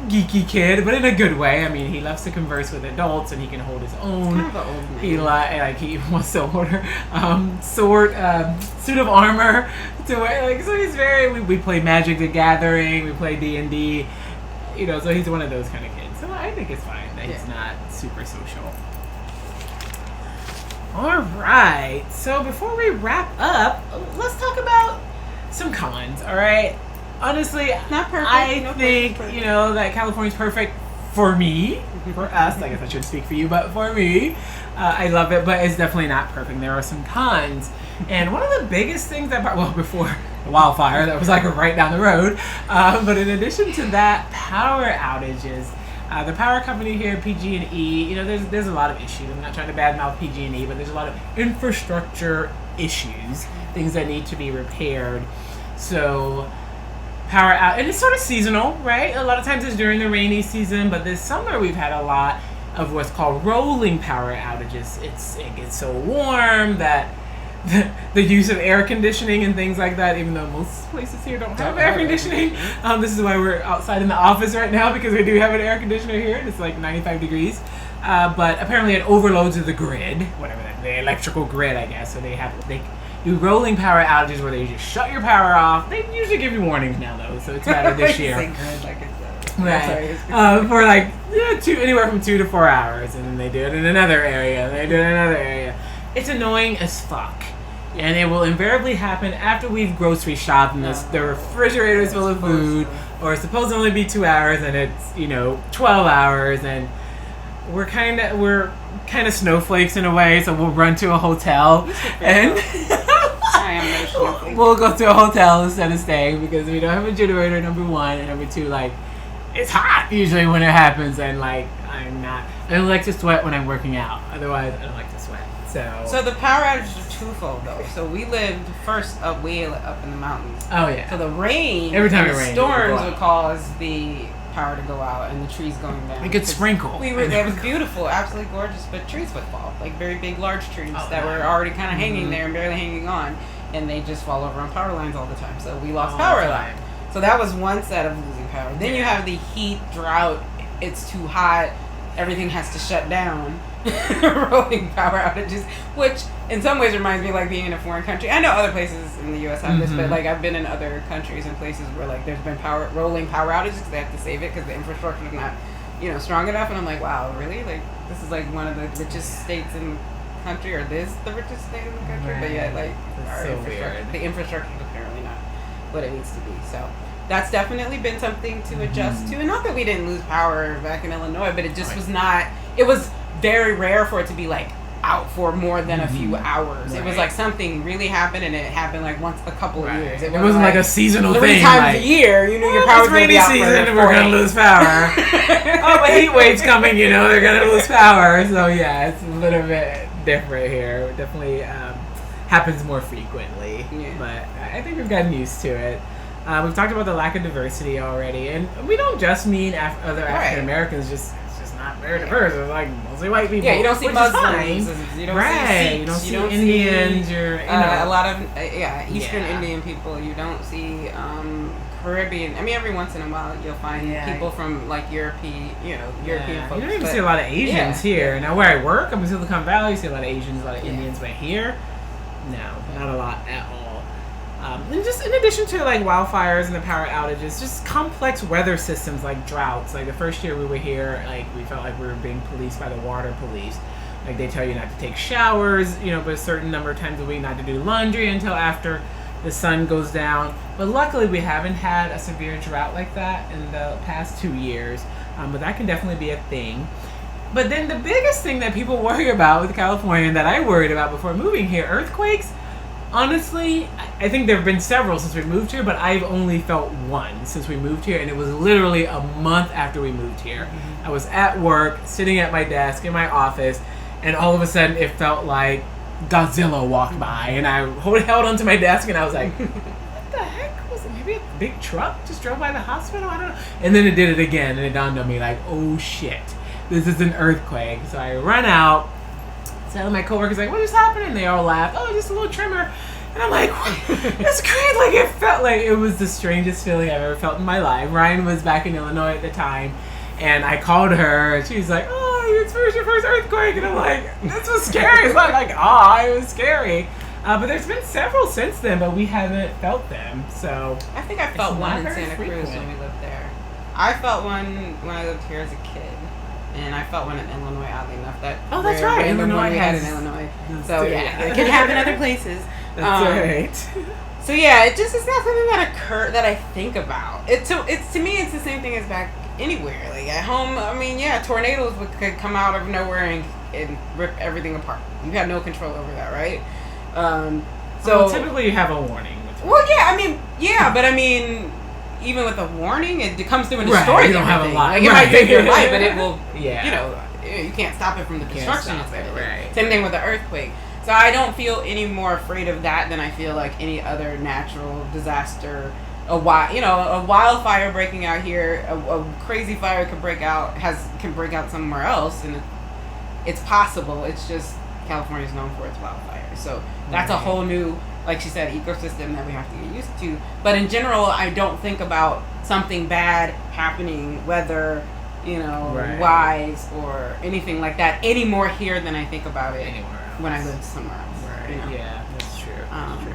geeky kid, but in a good way. I mean, he loves to converse with adults, and he can hold his own. Kind of an old man. He wants to order suit of armor to wear. So he's very. We play Magic the Gathering. We play D&D. So he's one of those kind of kids. So I think it's fine that he's not super social. All right. So before we wrap up, let's talk about some cons. All right. Honestly, not perfect. I think that California's perfect for me, for us. I guess I should speak for you, but for me, I love it. But it's definitely not perfect. There are some cons, and one of the biggest things before the wildfire that was right down the road, but in addition to that, power outages. The power company here, PG&E, there's a lot of issues. I'm not trying to badmouth PG&E, but there's a lot of infrastructure issues, things that need to be repaired. So power out, and it's sort of seasonal, right? A lot of times it's during the rainy season, but this summer we've had a lot of what's called rolling power outages. It gets so warm that the use of air conditioning and things like that, even though most places here don't have air conditioning. This is why we're outside in the office right now, because we do have an air conditioner here, and it's 95 degrees. But apparently it overloads the grid, the electrical grid, I guess. So they do rolling power outages where they just shut your power off. They usually give you warnings now, though, so it's better this year. Right. For anywhere from 2 to 4 hours, and then they do it in another area. It's annoying as fuck. And it will invariably happen after we've grocery shopped and the refrigerator's full of food, or it's supposed to only be 2 hours and it's 12 hours, and we're kind of snowflakes in a way, so we'll run to a hotel and am no snowflake. We'll go to a hotel instead of staying because we don't have a generator, number one, and number two, like, it's hot usually when it happens, and like I don't like to sweat when I'm working out. Otherwise, I don't like to sweat. So the power outages are twofold though. So we lived first way up in the mountains. Oh yeah. So the rain, every time and it the rained, storms would cause the power to go out and the trees going down. It could sprinkle. It was beautiful, absolutely gorgeous, but trees would fall, like very big, large trees that were already kind of hanging there and barely hanging on, and they just fall over on power lines all the time. So we lost power line. So that was one set of losing power. Then you have the heat, drought, it's too hot, everything has to shut down. Rolling power outages, which in some ways reminds me of like being in a foreign country. I know other places in the U.S. have this, but like I've been in other countries and places where like there's been rolling power outages because they have to save it because the infrastructure is not, strong enough. And I'm like, wow, really? Like this is like one of the richest states in the country, or this the richest state in the country, but yet like the infrastructure is apparently not what it needs to be. So that's definitely been something to adjust to. And not that we didn't lose power back in Illinois, but it just was not. It was very rare for it to be like out for more than a few hours. Right. It was like something really happened, and it happened like once a couple of years. It wasn't like a seasonal 3 thing. 3 times a year, you knew your power was going to be out for season, we're going to lose power. Oh, a heat wave's coming, they're going to lose power. So yeah, it's a little bit different here. It definitely happens more frequently, but I think we've gotten used to it. We've talked about the lack of diversity already, and we don't just mean other African Americans. It's not very diverse. It's like mostly white people. Yeah, you don't see Muslims. You don't see Sikhs. You don't see Indians. A lot of Eastern Indian people. You don't see Caribbean. I mean, every once in a while you'll find people from like European folks. You don't even see a lot of Asians here. Now, where I work, I'm in Silicon Valley. You see a lot of Asians, a lot of Indians, but here, no, not a lot at all. And just in addition to like wildfires and the power outages, just complex weather systems like droughts. Like the first year we were here, like we felt like we were being policed by the water police. Like they tell you not to take showers, but a certain number of times a week, not to do laundry until after the sun goes down. But luckily we haven't had a severe drought like that in the past 2 years. But that can definitely be a thing. But then the biggest thing that people worry about with California, and that I worried about before moving here, earthquakes. Honestly, I think there have been several since we moved here, but I've only felt one since we moved here, and it was literally a month after we moved here. I was at work, sitting at my desk in my office, and all of a sudden it felt like Godzilla walked by, and I held onto my desk, and I was like, what the heck? Was it maybe a big truck just drove by the hospital? I don't know. And then it did it again, and it dawned on me like, oh shit, this is an earthquake. So I run out, tell my coworkers like, what is happening? They all laughed. Oh, just a little tremor. And I'm like, it's great. Like it felt like it was the strangest feeling I've ever felt in my life. Ryan was back in Illinois at the time, and I called her, and she's like, oh, you experienced your first earthquake, and I'm like, this was scary. It's not like, it was scary. But there's been several since then, but we haven't felt them. So I think I felt one in Santa Cruz when we lived there. I felt one when I lived here as a kid. And I felt one in Illinois, oddly enough. That's right. Illinois we had in Illinois. So yeah, it can happen other places. That's right. So yeah, it's not something that I think about. It's to me, it's the same thing as back anywhere. Like at home, I mean, tornadoes could come out of nowhere and rip everything apart. You have no control over that, right? So typically you have a warning. Well, but I mean. Even with a warning, it comes through and destroys you don't have a lot. Like, it might take your life, but it will, Yeah. You can't stop it from the destruction. Right. Same thing with the earthquake. So I don't feel any more afraid of that than I feel like any other natural disaster. A wildfire breaking out here, a crazy fire can break out somewhere else, and it's possible. It's just California is known for its wildfires, so that's a whole new, like she said, ecosystem that we have to get used to. But in general, I don't think about something bad happening, weather, wise or anything like that anymore here than I think about it when I lived somewhere else. Right. Yeah, that's true. That's true.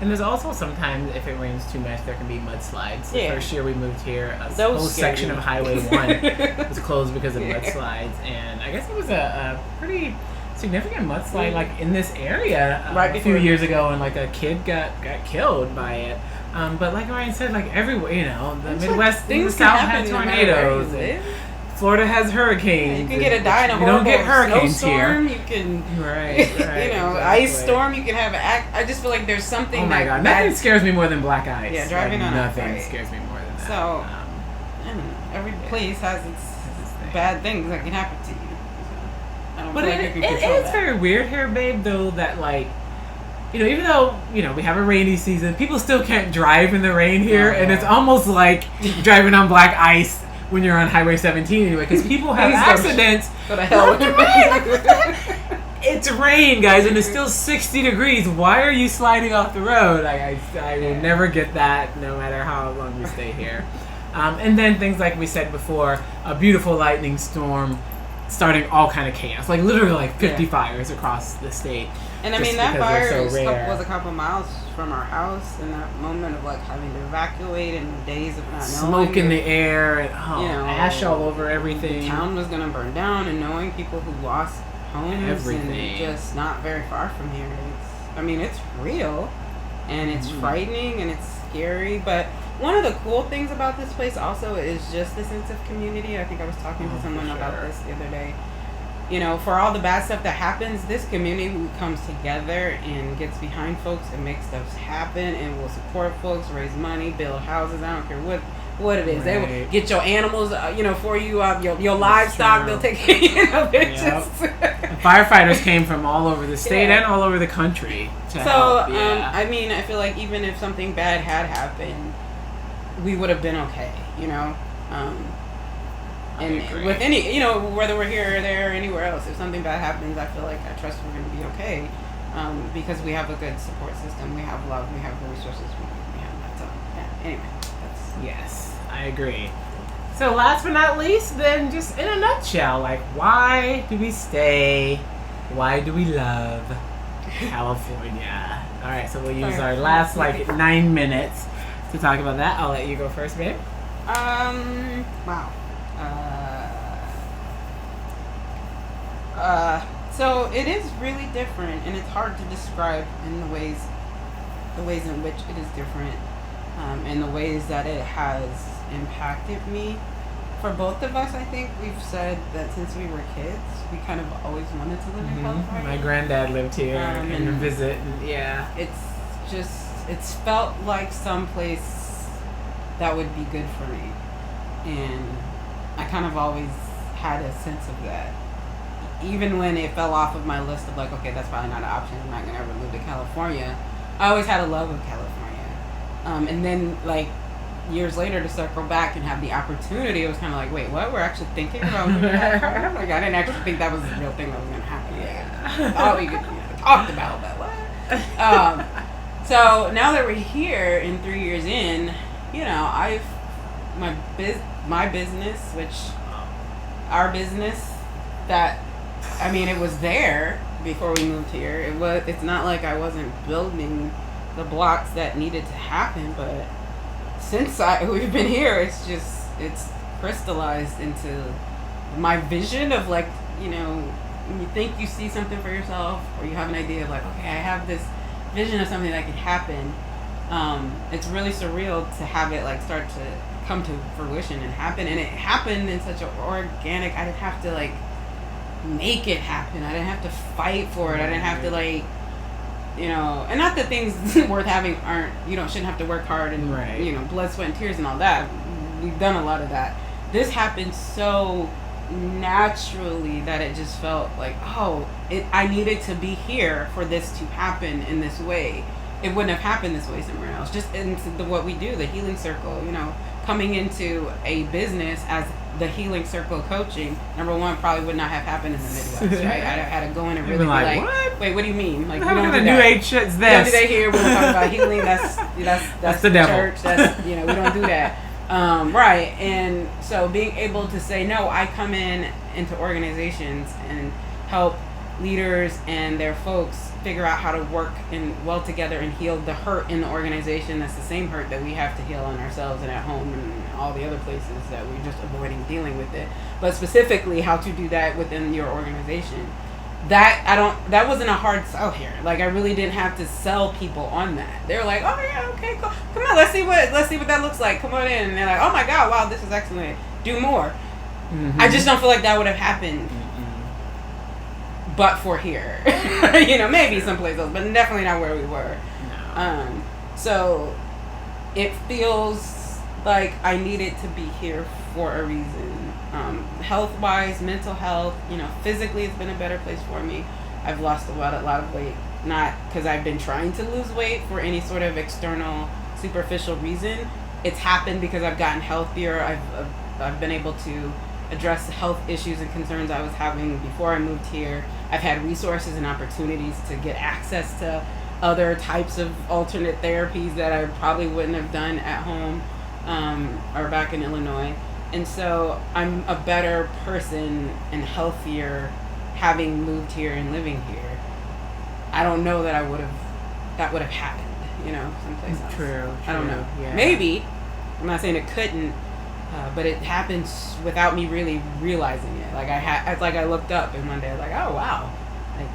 And there's also sometimes, if it rains too much, there can be mudslides. The first year we moved here, a whole section of Highway 1 was closed because of mudslides. And I guess it was a pretty significant mudslide like in this area a few years ago, and like a kid got killed by it. But like Ryan said, like everywhere, the Midwest, the South had tornadoes. Florida has hurricanes. Yeah, you can get a die in a horrible. You don't get hurricanes snowstorm. here. You can, right. exactly. Ice storm. You can have I just feel like there's something. Oh my god, nothing scares me more than black ice. Yeah, driving on nothing scares me more than that. So, every place has its bad things that can happen to you. So, I don't feel like you can control it's very weird here, babe. Though that even though we have a rainy season, people still can't drive in the rain here, and it's almost like driving on black ice when you're on Highway 17 anyway, because people have accidents. Go to hell with the rain. It's rain, guys, and it's still 60 degrees. Why are you sliding off the road? I will never get that, no matter how long we stay here. And then things like we said before, a beautiful lightning storm starting all kind of chaos, like literally 50 fires across the state. And I mean, that fire was a couple miles from our house, and that moment of having to evacuate and the days of not knowing. Smoke in the air and ash all over everything. The town was going to burn down, and knowing people who lost homes and just not very far from here. It's real, and it's frightening, and it's scary, but one of the cool things about this place also is just the sense of community. I think I was talking to someone about this the other day. For all the bad stuff that happens, this community comes together and gets behind folks and makes stuff happen and will support folks, raise money, build houses. I don't care what it is. Right. They will get your animals, for you, your livestock. They'll take Firefighters came from all over the state and all over the country to help. I feel like even if something bad had happened, we would have been okay, and with any, whether we're here or there or anywhere else, if something bad happens, I feel like I trust we're going to be okay, because we have a good support system, we have love, we have the resources, we have that. So, anyway, yes, I agree. So last but not least, then just in a nutshell, why do we stay? Why do we love California? All right, so we'll use our last 9 minutes to talk about that. I'll let you go first, babe. Wow. So it is really different, and it's hard to describe in the ways in which it is different, and the ways that it has impacted me. For both of us, I think we've said that since we were kids, we kind of always wanted to live in California. My granddad lived here and visit, and it's felt like someplace that would be good for me, and I kind of always had a sense of that. Even when it fell off of my list of okay, that's probably not an option, I'm not going to ever move to California, I always had a love of California. And then, years later, to circle back and have the opportunity, it was kind of wait, what? We're actually thinking about moving to California? I didn't actually think that was the real thing that was going to happen. Yeah. All we talked about, but what? So, now that we're here and 3 years in, my business, our business, that, it was there before we moved here. It's not like I wasn't building the blocks that needed to happen, but since we've been here, it's crystallized into my vision of when you think you see something for yourself, or you have an idea of okay, I have this vision of something that could happen. It's really surreal to have it start to come to fruition and happen, and it happened in such an organic. I didn't have to make it happen. I didn't have to fight for it. I didn't have to and not that things worth having shouldn't have to work hard and blood, sweat, and tears and all that. We've done a lot of that. This happened so naturally that it just felt I needed to be here for this to happen in this way. It wouldn't have happened this way somewhere else. Just into what we do, the healing circle, coming into a business as the healing circle coaching, number one, probably would not have happened in the Midwest, right? I had to go in and really be what? Wait, what do you mean? We don't do that. New Age shit's this. We don't do that here. We don't talk about healing. That's the devil. Church. That's, we don't do that. Right. And so being able to say, no, I come into organizations and help leaders and their folks figure out how to work well together and heal the hurt in the organization. That's the same hurt that we have to heal on ourselves and at home and all the other places that we're just avoiding dealing with it. But specifically how to do that within your organization. That wasn't a hard sell here. I really didn't have to sell people on that. They were like, oh yeah, okay, cool. Come on, let's see what that looks like. Come on in. And they're like, oh my God, wow, this is excellent. Do more. Mm-hmm. I just don't feel like that would have happened but for here. Maybe someplace else, but definitely not where we were. No. So it feels like I needed to be here for a reason. Health-wise, mental health, physically it's been a better place for me. I've lost a lot of weight, not because I've been trying to lose weight for any sort of external, superficial reason. It's happened because I've gotten healthier. I've been able to address the health issues and concerns I was having before I moved here. I've had resources and opportunities to get access to other types of alternate therapies that I probably wouldn't have done at home or back in Illinois. And so I'm a better person and healthier having moved here and living here. I don't know that that would have happened, someplace else. True. I don't know. Yeah. Maybe. I'm not saying it couldn't, but it happened without me really realizing it. Like I looked up and one day I was like, oh wow, like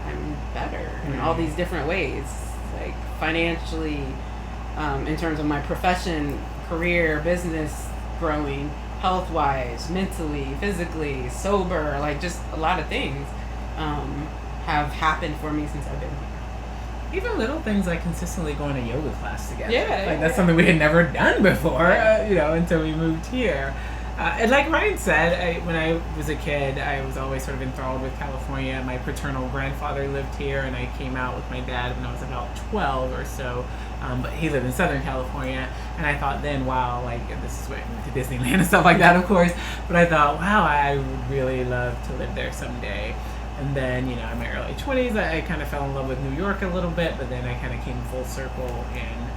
I'm better in all these different ways, like financially, in terms of my profession, career, business growing, health-wise, mentally, physically, sober, like just a lot of things have happened for me since I've been here. Even little things like consistently going to yoga class together. Yeah. That's something we had never done before, until we moved here. And like Ryan said, when I was a kid, I was always sort of enthralled with California. My paternal grandfather lived here, and I came out with my dad when I was about 12 or so. But he lived in Southern California, and I thought then, wow, like this is where I went to Disneyland and stuff like that, of course. But I thought, wow, I would really love to live there someday. And then, in my early 20s, I kind of fell in love with New York a little bit, but then I kind of came full circle and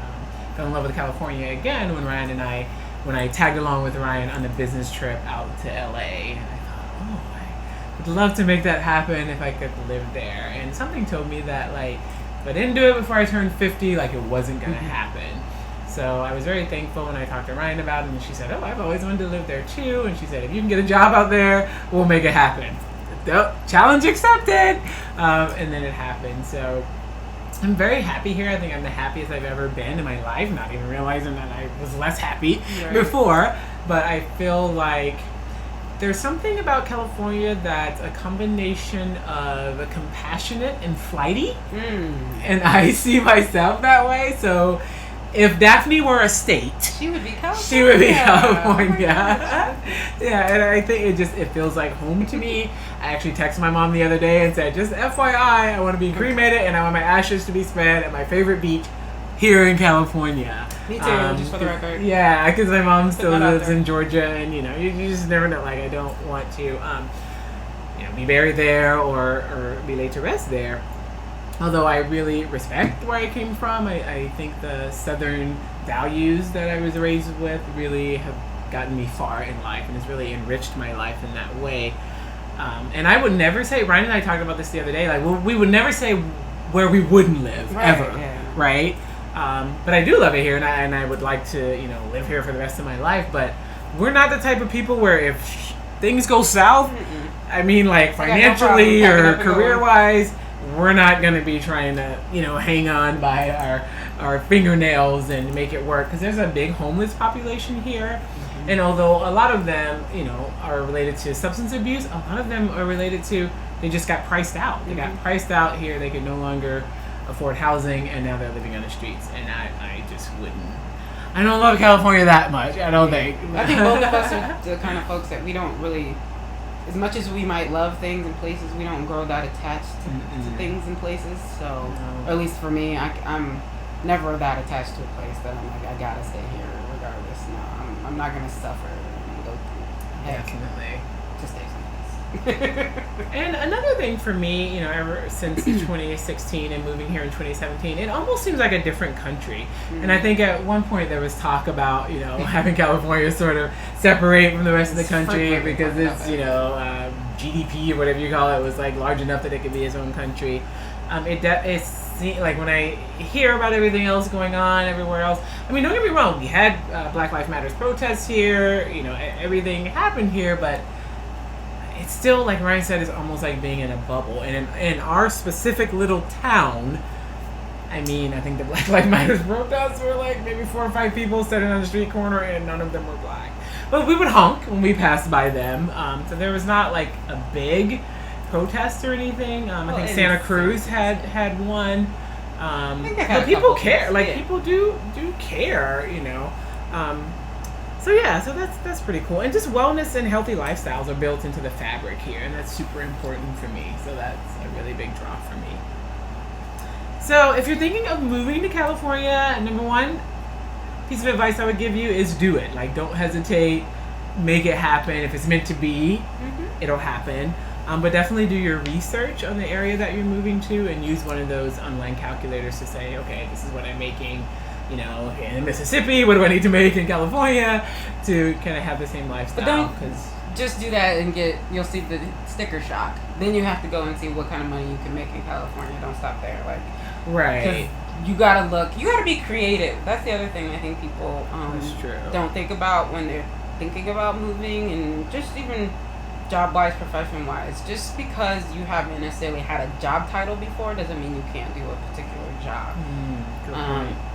fell in love with California again when I tagged along with Ryan on a business trip out to LA. And I thought, I would love to make that happen if I could live there. And something told me that, like, if I didn't do it before I turned 50, like, it wasn't going to happen. So I was very thankful when I talked to Ryan about it, and she said, I've always wanted to live there too. And she said, if you can get a job out there, we'll make it happen. Challenge accepted. And then it happened. So I'm very happy here. I think I'm the happiest I've ever been in my life, not even realizing that I was less happy before. But I feel like there's something about California that's a combination of compassionate and flighty. And I see myself that way. So if Daphne were a state, she would be California. Yeah, and I think it feels like home to me. I actually texted my mom the other day and said, just FYI, I want to be cremated and I want my ashes to be spread at my favorite beach here in California. Me too, just for the record. Yeah, because my mom still lives in Georgia, and you just never know. Like, I don't want to, be buried there or be laid to rest there. Although I really respect where I came from, I think the Southern values that I was raised with really have gotten me far in life, and it's really enriched my life in that way. And I would never say, Ryan and I talked about this the other day, like, we would never say where we wouldn't live, ever, right? But I do love it here, and I would like to, live here for the rest of my life, but we're not the type of people where if things go south, I mean, like, financially or career-wise, we're not going to be trying to, hang on by our fingernails and make it work, because there's a big homeless population here. And although a lot of them, are related to substance abuse, a lot of them are related to they just got priced out. They got priced out here. They could no longer afford housing, and now they're living on the streets. And I just wouldn't. I don't love California that much. I don't think. I think both of us are the kind of folks that we don't really, as much as we might love things and places, we don't grow that attached to things and places. So, or at least for me, I'm never that attached to a place that I'm like, I gotta stay here regardless. No, I'm not gonna suffer and go through heck Definitely to stay someplace. And another thing for me, ever since 2016 and moving here in 2017, it almost seems like a different country. And I think at one point there was talk about, having California sort of separate from the rest of the country because it's, GDP or whatever you call it was like large enough that it could be its own country. It's like when I hear about everything else going on everywhere else, I mean, don't get me wrong, we had Black Lives Matter protests here, everything happened here, but it's still, like Ryan said, it's almost like being in a bubble. And in our specific little town, I mean, I think the Black Lives Matter protests were like maybe 4 or 5 people standing on the street corner, and none of them were black. but we would honk when we passed by them. So there was not like a big protest or anything. I think Santa Cruz had one. But people care. Like people do care, you know. So yeah, so that's pretty cool. And just wellness and healthy lifestyles are built into the fabric here, and that's super important for me. So that's a really big draw for me. So if you're thinking of moving to California, number one piece of advice I would give you is do it. Like, don't hesitate. Make it happen. If it's meant to be, it'll happen. But definitely do your research on the area that you're moving to, and use one of those online calculators to say, okay, this is what I'm making, you know, in Mississippi. What do I need to make in California to kind of have the same lifestyle? But don't just do that and you'll see the sticker shock. Then you have to go and see what kind of money you can make in California. Don't stop there. Like, right. You gotta look. You gotta be creative. That's the other thing I think people don't think about when they're thinking about moving, and just even job-wise, profession-wise. Just because you haven't necessarily had a job title before doesn't mean you can't do a particular job.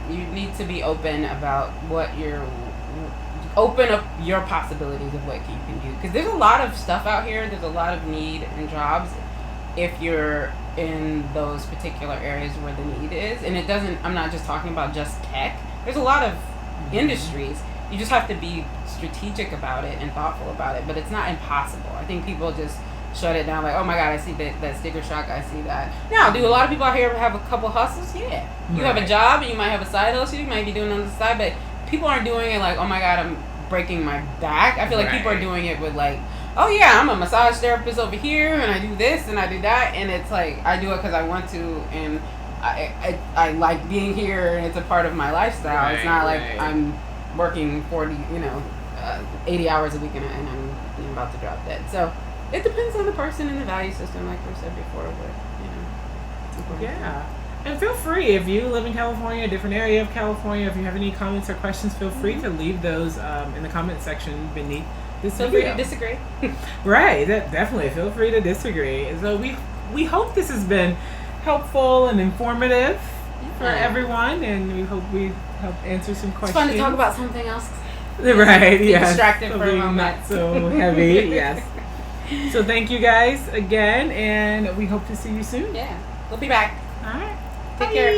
You need to be open about open up your possibilities of what you can do. Because there's a lot of stuff out here. There's a lot of need in jobs if you're in those particular areas where the need is. And it doesn't, I'm not just talking about just tech. There's a lot of industries. You just have to be strategic about it and thoughtful about it. But it's not impossible. I think people just shut it down like, oh my God, I see that sticker shock, I see that. Now, do a lot of people out here have a couple hustles? Yeah. You have a job and you might have a side hustle, you might be doing it on the side, but people aren't doing it like, oh my God, I'm breaking my back. I feel like people are doing it with like, oh yeah, I'm a massage therapist over here and I do this and I do that, and it's like, I do it because I want to, and I like being here and it's a part of my lifestyle. It's not like I'm working 80 hours a week and I'm about to drop dead. So it depends on the person and the value system, like we said before, but it's important. Yeah. And feel free, if you live in California, a different area of California, if you have any comments or questions, feel free to leave those in the comment section beneath this video. Feel free to disagree. Right, definitely. Feel free to disagree. So we hope this has been helpful and informative for everyone, and we hope we help answer some questions. It's fun to talk about something else. Right, yes. Distracted for a moment. Not so heavy, yes. So thank you guys again, and we hope to see you soon. Yeah, we'll be back. All right. Take care.